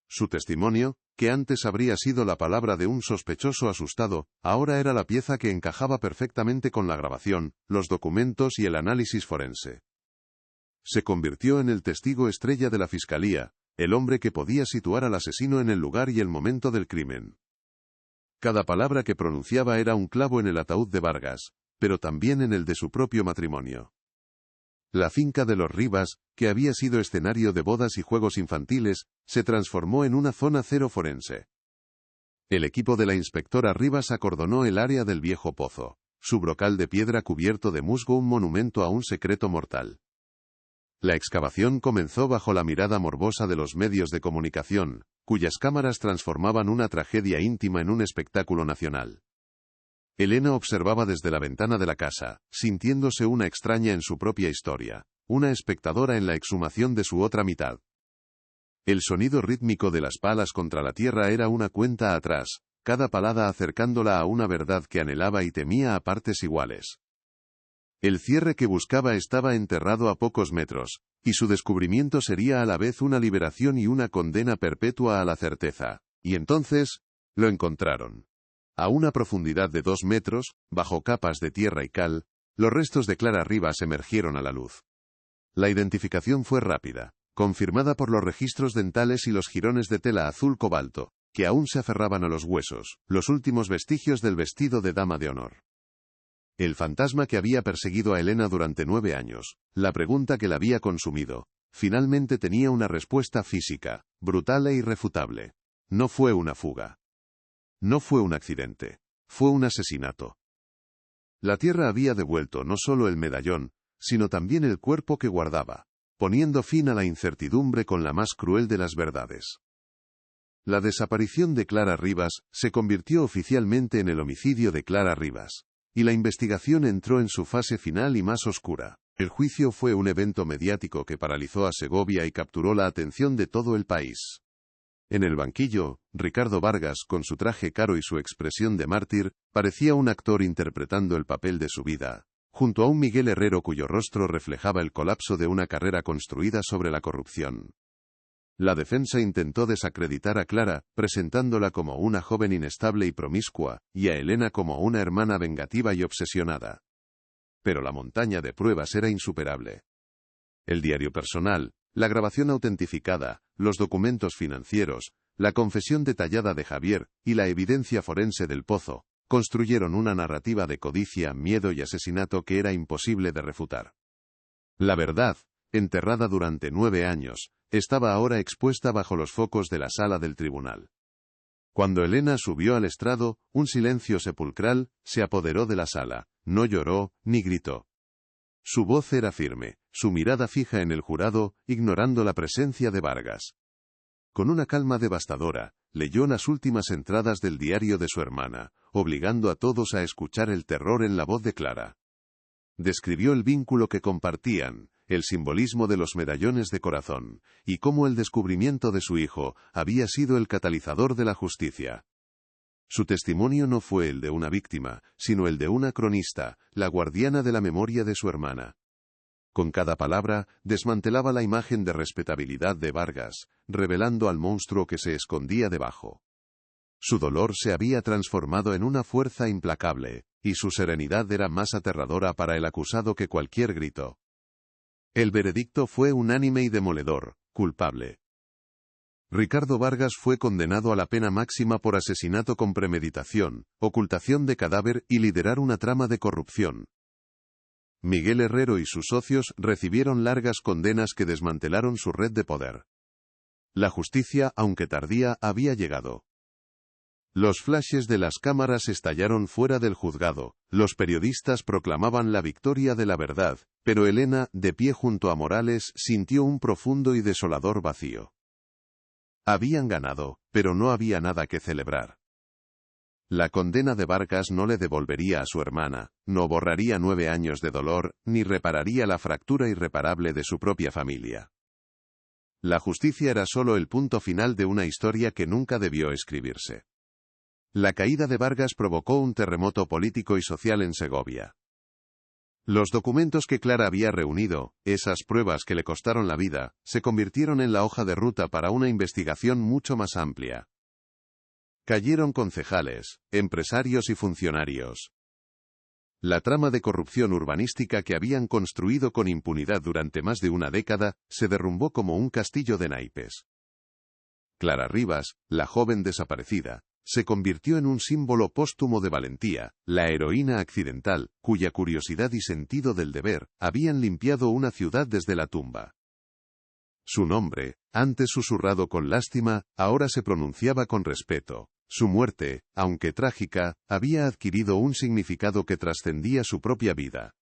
Su testimonio, que antes habría sido la palabra de un sospechoso asustado, ahora era la pieza que encajaba perfectamente con la grabación, los documentos y el análisis forense. Se convirtió en el testigo estrella de la fiscalía, el hombre que podía situar al asesino en el lugar y el momento del crimen. Cada palabra que pronunciaba era un clavo en el ataúd de Vargas, pero también en el de su propio matrimonio. La finca de los Rivas, que había sido escenario de bodas y juegos infantiles, se transformó en una zona cero forense. El equipo de la inspectora Rivas acordonó el área del viejo pozo, su brocal de piedra cubierto de musgo un monumento a un secreto mortal. La excavación comenzó bajo la mirada morbosa de los medios de comunicación, cuyas cámaras transformaban una tragedia íntima en un espectáculo nacional. Elena observaba desde la ventana de la casa, sintiéndose una extraña en su propia historia, una espectadora en la exhumación de su otra mitad. El sonido rítmico de las palas contra la tierra era una cuenta atrás, cada palada acercándola a una verdad que anhelaba y temía a partes iguales. El cierre que buscaba estaba enterrado a pocos metros, y su descubrimiento sería a la vez una liberación y una condena perpetua a la certeza. Y entonces, lo encontraron. A una profundidad de 2 metros, bajo capas de tierra y cal, los restos de Clara Rivas emergieron a la luz. La identificación fue rápida, confirmada por los registros dentales y los jirones de tela azul cobalto, que aún se aferraban a los huesos, los últimos vestigios del vestido de dama de honor. El fantasma que había perseguido a Elena durante 9 años, la pregunta que la había consumido, finalmente tenía una respuesta física, brutal e irrefutable. No fue una fuga. No fue un accidente. Fue un asesinato. La tierra había devuelto no solo el medallón, sino también el cuerpo que guardaba, poniendo fin a la incertidumbre con la más cruel de las verdades. La desaparición de Clara Rivas se convirtió oficialmente en el homicidio de Clara Rivas. Y la investigación entró en su fase final y más oscura. El juicio fue un evento mediático que paralizó a Segovia y capturó la atención de todo el país. En el banquillo, Ricardo Vargas, con su traje caro y su expresión de mártir, parecía un actor interpretando el papel de su vida, junto a un Miguel Herrero cuyo rostro reflejaba el colapso de una carrera construida sobre la corrupción. La defensa intentó desacreditar a Clara, presentándola como una joven inestable y promiscua, y a Elena como una hermana vengativa y obsesionada. Pero la montaña de pruebas era insuperable. El diario personal, la grabación autentificada, los documentos financieros, la confesión detallada de Javier y la evidencia forense del Pozo construyeron una narrativa de codicia, miedo y asesinato que era imposible de refutar. La verdad, enterrada durante 9 años, estaba ahora expuesta bajo los focos de la sala del tribunal. Cuando Elena subió al estrado, un silencio sepulcral se apoderó de la sala. No lloró, ni gritó. Su voz era firme, su mirada fija en el jurado, ignorando la presencia de Vargas. Con una calma devastadora, leyó las últimas entradas del diario de su hermana, obligando a todos a escuchar el terror en la voz de Clara. Describió el vínculo que compartían, el simbolismo de los medallones de corazón, y cómo el descubrimiento de su hijo había sido el catalizador de la justicia. Su testimonio no fue el de una víctima, sino el de una cronista, la guardiana de la memoria de su hermana. Con cada palabra, desmantelaba la imagen de respetabilidad de Vargas, revelando al monstruo que se escondía debajo. Su dolor se había transformado en una fuerza implacable, y su serenidad era más aterradora para el acusado que cualquier grito. El veredicto fue unánime y demoledor: culpable. Ricardo Vargas fue condenado a la pena máxima por asesinato con premeditación, ocultación de cadáver y liderar una trama de corrupción. Miguel Herrero y sus socios recibieron largas condenas que desmantelaron su red de poder. La justicia, aunque tardía, había llegado. Los flashes de las cámaras estallaron fuera del juzgado, los periodistas proclamaban la victoria de la verdad, pero Elena, de pie junto a Morales, sintió un profundo y desolador vacío. Habían ganado, pero no había nada que celebrar. La condena de Vargas no le devolvería a su hermana, no borraría 9 años de dolor, ni repararía la fractura irreparable de su propia familia. La justicia era solo el punto final de una historia que nunca debió escribirse. La caída de Vargas provocó un terremoto político y social en Segovia. Los documentos que Clara había reunido, esas pruebas que le costaron la vida, se convirtieron en la hoja de ruta para una investigación mucho más amplia. Cayeron concejales, empresarios y funcionarios. La trama de corrupción urbanística que habían construido con impunidad durante más de una década, se derrumbó como un castillo de naipes. Clara Rivas, la joven desaparecida, se convirtió en un símbolo póstumo de valentía, la heroína accidental, cuya curiosidad y sentido del deber habían limpiado una ciudad desde la tumba. Su nombre, antes susurrado con lástima, ahora se pronunciaba con respeto. Su muerte, aunque trágica, había adquirido un significado que trascendía su propia vida.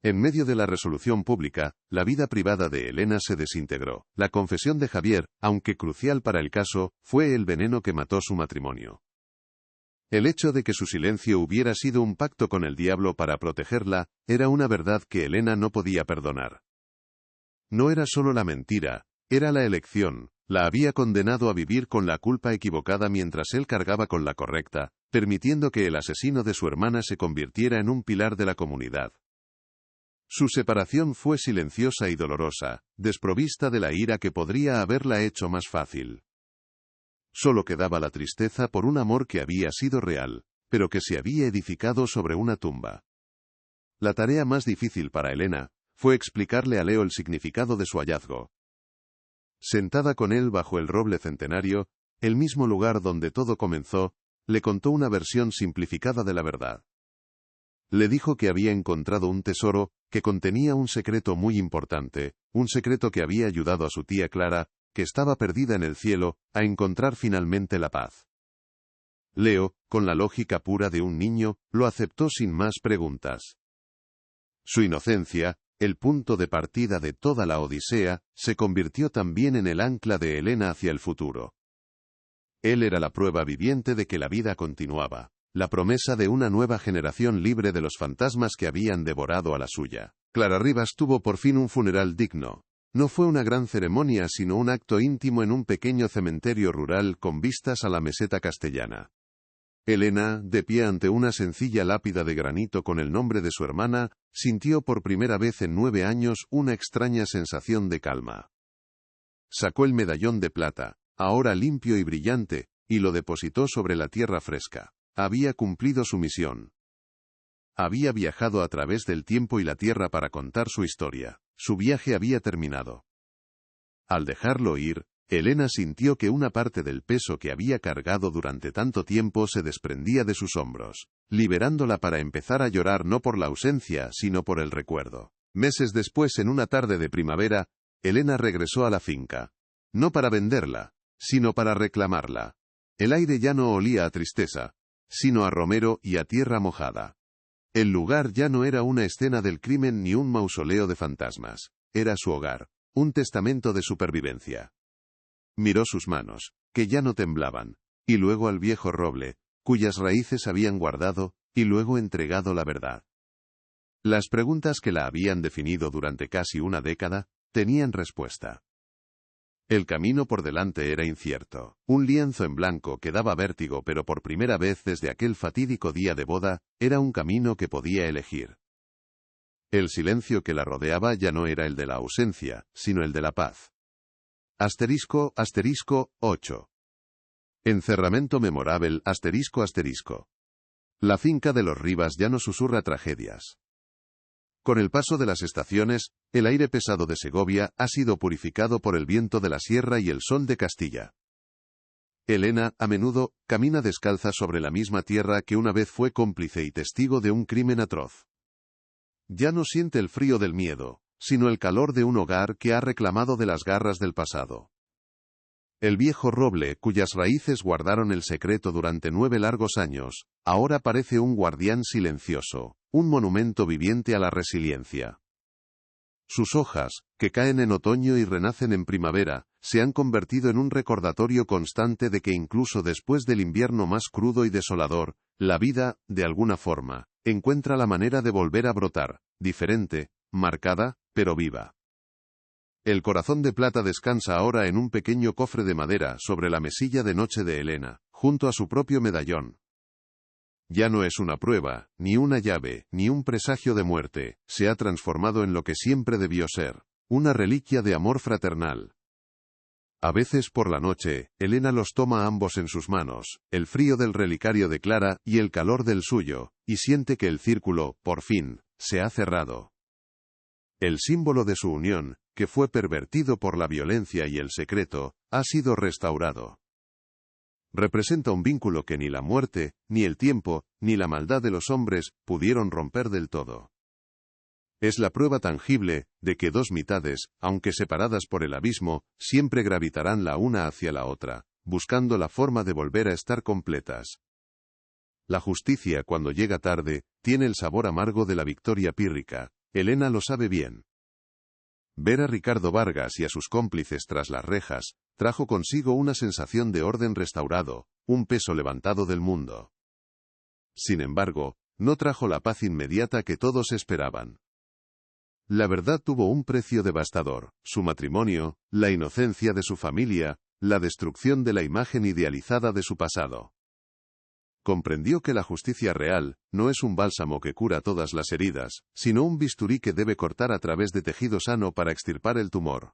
En medio de la resolución pública, la vida privada de Elena se desintegró. La confesión de Javier, aunque crucial para el caso, fue el veneno que mató su matrimonio. El hecho de que su silencio hubiera sido un pacto con el diablo para protegerla, era una verdad que Elena no podía perdonar. No era solo la mentira, era la elección, la había condenado a vivir con la culpa equivocada mientras él cargaba con la correcta, permitiendo que el asesino de su hermana se convirtiera en un pilar de la comunidad. Su separación fue silenciosa y dolorosa, desprovista de la ira que podría haberla hecho más fácil. Solo quedaba la tristeza por un amor que había sido real, pero que se había edificado sobre una tumba. La tarea más difícil para Elena fue explicarle a Leo el significado de su hallazgo. Sentada con él bajo el roble centenario, el mismo lugar donde todo comenzó, le contó una versión simplificada de la verdad. Le dijo que había encontrado un tesoro, que contenía un secreto muy importante, un secreto que había ayudado a su tía Clara, que estaba perdida en el cielo, a encontrar finalmente la paz. Leo, con la lógica pura de un niño, lo aceptó sin más preguntas. Su inocencia, el punto de partida de toda la odisea, se convirtió también en el ancla de Elena hacia el futuro. Él era la prueba viviente de que la vida continuaba. La promesa de una nueva generación libre de los fantasmas que habían devorado a la suya. Clara Rivas tuvo por fin un funeral digno. No fue una gran ceremonia sino un acto íntimo en un pequeño cementerio rural con vistas a la meseta castellana. Elena, de pie ante una sencilla lápida de granito con el nombre de su hermana, sintió por primera vez en 9 años una extraña sensación de calma. Sacó el medallón de plata, ahora limpio y brillante, y lo depositó sobre la tierra fresca. Había cumplido su misión. Había viajado a través del tiempo y la tierra para contar su historia. Su viaje había terminado. Al dejarlo ir, Elena sintió que una parte del peso que había cargado durante tanto tiempo se desprendía de sus hombros, liberándola para empezar a llorar no por la ausencia, sino por el recuerdo. Meses después, en una tarde de primavera, Elena regresó a la finca. No para venderla, sino para reclamarla. El aire ya no olía a tristeza, sino a romero y a tierra mojada. El lugar ya no era una escena del crimen ni un mausoleo de fantasmas. Era su hogar, un testamento de supervivencia. Miró sus manos, que ya no temblaban, y luego al viejo roble, cuyas raíces habían guardado, y luego entregado la verdad. Las preguntas que la habían definido durante casi una década, tenían respuesta. El camino por delante era incierto. Un lienzo en blanco que daba vértigo, pero por primera vez desde aquel fatídico día de boda, era un camino que podía elegir. El silencio que la rodeaba ya no era el de la ausencia, sino el de la paz. Asterisco, 8. Encerramento memorable, ***. La finca de los Rivas ya no susurra tragedias. Con el paso de las estaciones, el aire pesado de Segovia ha sido purificado por el viento de la sierra y el sol de Castilla. Elena, a menudo, camina descalza sobre la misma tierra que una vez fue cómplice y testigo de un crimen atroz. Ya no siente el frío del miedo, sino el calor de un hogar que ha reclamado de las garras del pasado. El viejo roble, cuyas raíces guardaron el secreto durante 9 largos años, ahora parece un guardián silencioso, un monumento viviente a la resiliencia. Sus hojas, que caen en otoño y renacen en primavera, se han convertido en un recordatorio constante de que incluso después del invierno más crudo y desolador, la vida, de alguna forma, encuentra la manera de volver a brotar, diferente, marcada, pero viva. El corazón de plata descansa ahora en un pequeño cofre de madera sobre la mesilla de noche de Elena, junto a su propio medallón. Ya no es una prueba, ni una llave, ni un presagio de muerte, se ha transformado en lo que siempre debió ser, una reliquia de amor fraternal. A veces por la noche, Elena los toma ambos en sus manos, el frío del relicario de Clara y el calor del suyo, y siente que el círculo, por fin, se ha cerrado. El símbolo de su unión, que fue pervertido por la violencia y el secreto, ha sido restaurado. Representa un vínculo que ni la muerte, ni el tiempo, ni la maldad de los hombres pudieron romper del todo. Es la prueba tangible de que dos mitades, aunque separadas por el abismo, siempre gravitarán la una hacia la otra, buscando la forma de volver a estar completas. La justicia, cuando llega tarde, tiene el sabor amargo de la victoria pírrica. Elena lo sabe bien. Ver a Ricardo Vargas y a sus cómplices tras las rejas, trajo consigo una sensación de orden restaurado, un peso levantado del mundo. Sin embargo, no trajo la paz inmediata que todos esperaban. La verdad tuvo un precio devastador: su matrimonio, la inocencia de su familia, la destrucción de la imagen idealizada de su pasado. Comprendió que la justicia real no es un bálsamo que cura todas las heridas, sino un bisturí que debe cortar a través de tejido sano para extirpar el tumor.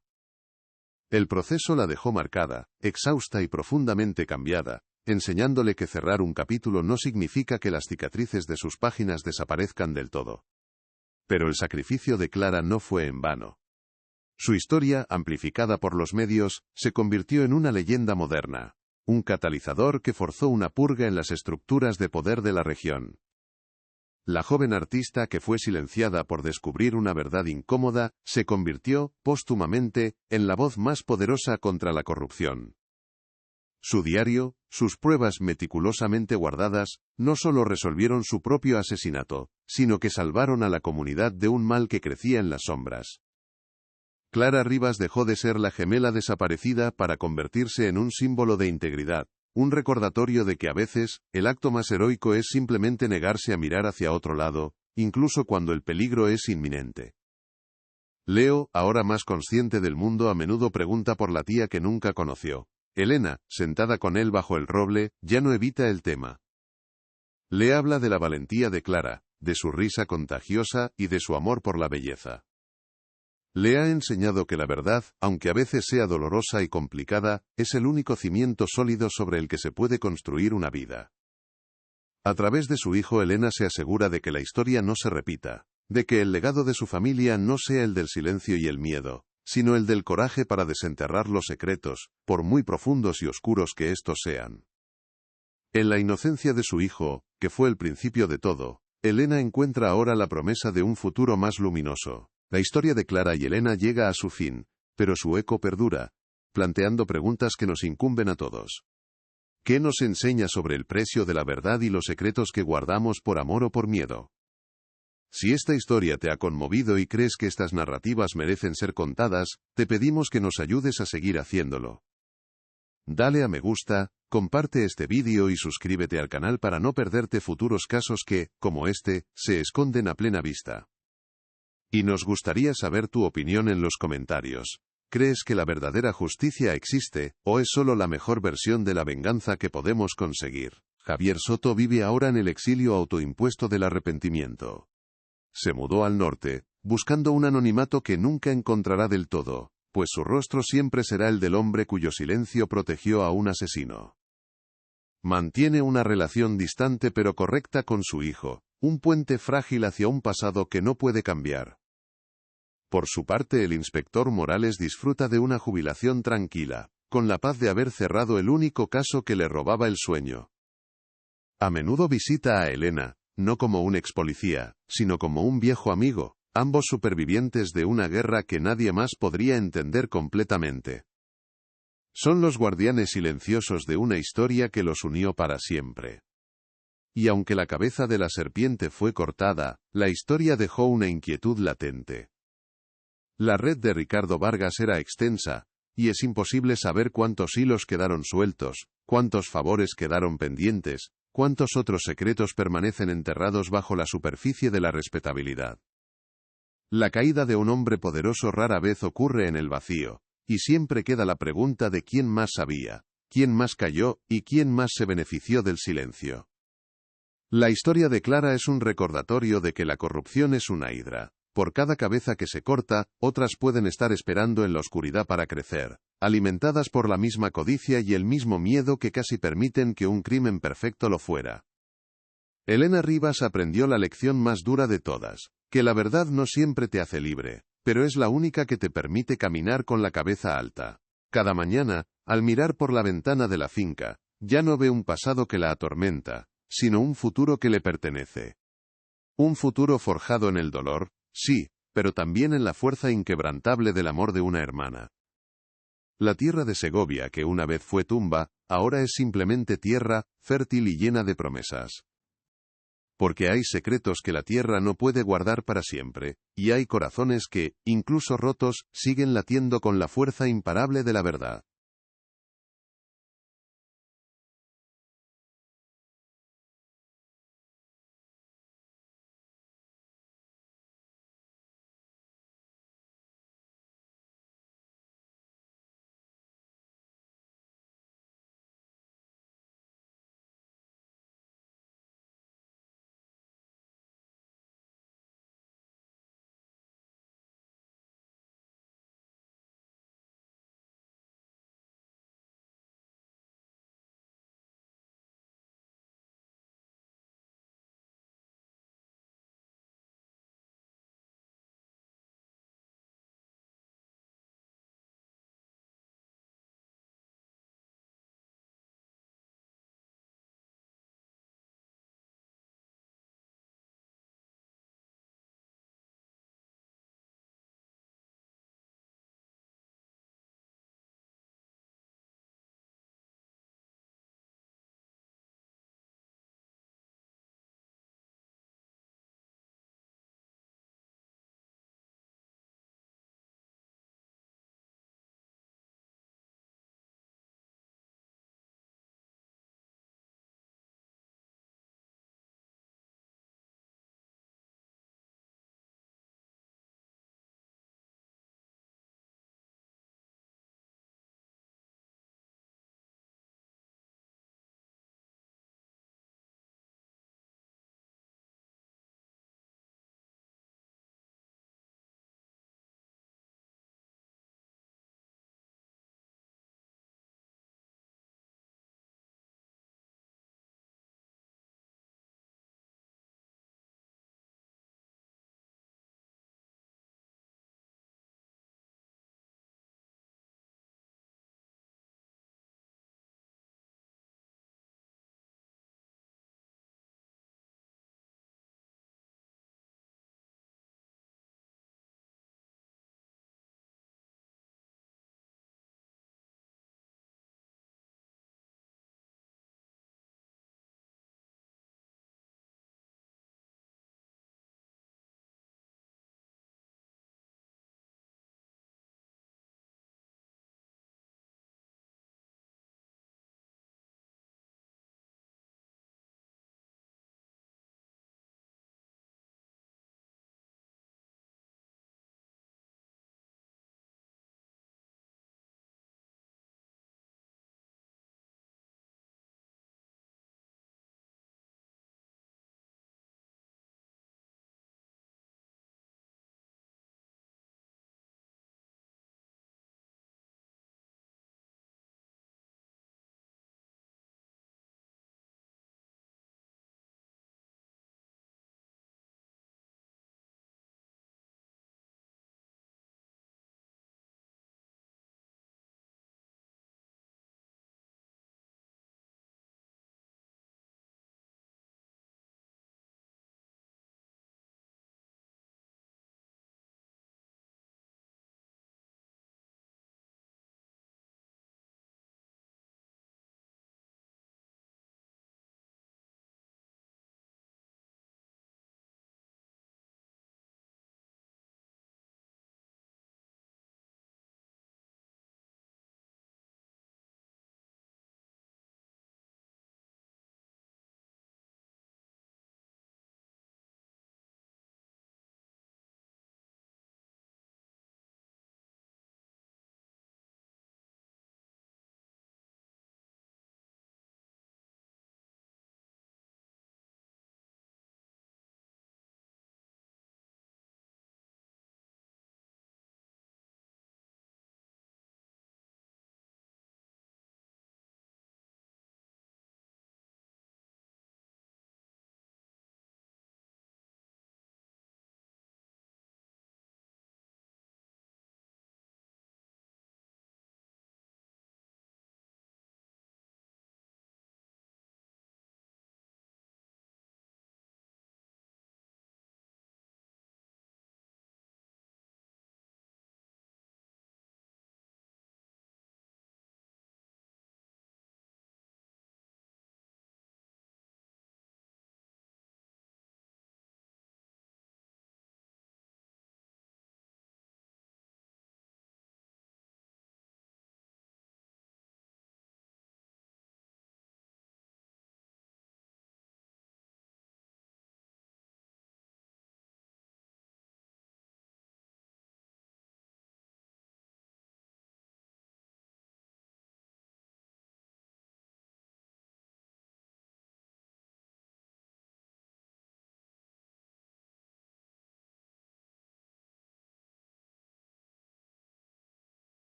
El proceso la dejó marcada, exhausta y profundamente cambiada, enseñándole que cerrar un capítulo no significa que las cicatrices de sus páginas desaparezcan del todo. Pero el sacrificio de Clara no fue en vano. Su historia, amplificada por los medios, se convirtió en una leyenda moderna. Un catalizador que forzó una purga en las estructuras de poder de la región. La joven artista, que fue silenciada por descubrir una verdad incómoda, se convirtió, póstumamente, en la voz más poderosa contra la corrupción. Su diario, sus pruebas meticulosamente guardadas, no solo resolvieron su propio asesinato, sino que salvaron a la comunidad de un mal que crecía en las sombras. Clara Rivas dejó de ser la gemela desaparecida para convertirse en un símbolo de integridad, un recordatorio de que a veces, el acto más heroico es simplemente negarse a mirar hacia otro lado, incluso cuando el peligro es inminente. Leo, ahora más consciente del mundo, a menudo pregunta por la tía que nunca conoció. Elena, sentada con él bajo el roble, ya no evita el tema. Le habla de la valentía de Clara, de su risa contagiosa y de su amor por la belleza. Le ha enseñado que la verdad, aunque a veces sea dolorosa y complicada, es el único cimiento sólido sobre el que se puede construir una vida. A través de su hijo, Elena se asegura de que la historia no se repita, de que el legado de su familia no sea el del silencio y el miedo, sino el del coraje para desenterrar los secretos, por muy profundos y oscuros que éstos sean. En la inocencia de su hijo, que fue el principio de todo, Elena encuentra ahora la promesa de un futuro más luminoso. La historia de Clara y Elena llega a su fin, pero su eco perdura, planteando preguntas que nos incumben a todos. ¿Qué nos enseña sobre el precio de la verdad y los secretos que guardamos por amor o por miedo? Si esta historia te ha conmovido y crees que estas narrativas merecen ser contadas, te pedimos que nos ayudes a seguir haciéndolo. Dale a me gusta, comparte este vídeo y suscríbete al canal para no perderte futuros casos que, como este, se esconden a plena vista. Y nos gustaría saber tu opinión en los comentarios. ¿Crees que la verdadera justicia existe, o es solo la mejor versión de la venganza que podemos conseguir? Javier Soto vive ahora en el exilio autoimpuesto del arrepentimiento. Se mudó al norte, buscando un anonimato que nunca encontrará del todo, pues su rostro siempre será el del hombre cuyo silencio protegió a un asesino. Mantiene una relación distante pero correcta con su hijo, un puente frágil hacia un pasado que no puede cambiar. Por su parte, el inspector Morales disfruta de una jubilación tranquila, con la paz de haber cerrado el único caso que le robaba el sueño. A menudo visita a Elena, no como un ex policía, sino como un viejo amigo, ambos supervivientes de una guerra que nadie más podría entender completamente. Son los guardianes silenciosos de una historia que los unió para siempre. Y aunque la cabeza de la serpiente fue cortada, la historia dejó una inquietud latente. La red de Ricardo Vargas era extensa, y es imposible saber cuántos hilos quedaron sueltos, cuántos favores quedaron pendientes, cuántos otros secretos permanecen enterrados bajo la superficie de la respetabilidad. La caída de un hombre poderoso rara vez ocurre en el vacío, y siempre queda la pregunta de quién más sabía, quién más cayó y quién más se benefició del silencio. La historia de Clara es un recordatorio de que la corrupción es una hidra. Por cada cabeza que se corta, otras pueden estar esperando en la oscuridad para crecer, alimentadas por la misma codicia y el mismo miedo que casi permiten que un crimen perfecto lo fuera. Elena Rivas aprendió la lección más dura de todas, que la verdad no siempre te hace libre, pero es la única que te permite caminar con la cabeza alta. Cada mañana, al mirar por la ventana de la finca, ya no ve un pasado que la atormenta, sino un futuro que le pertenece. Un futuro forjado en el dolor, sí, pero también en la fuerza inquebrantable del amor de una hermana. La tierra de Segovia que una vez fue tumba, ahora es simplemente tierra, fértil y llena de promesas. Porque hay secretos que la tierra no puede guardar para siempre, y hay corazones que, incluso rotos, siguen latiendo con la fuerza imparable de la verdad.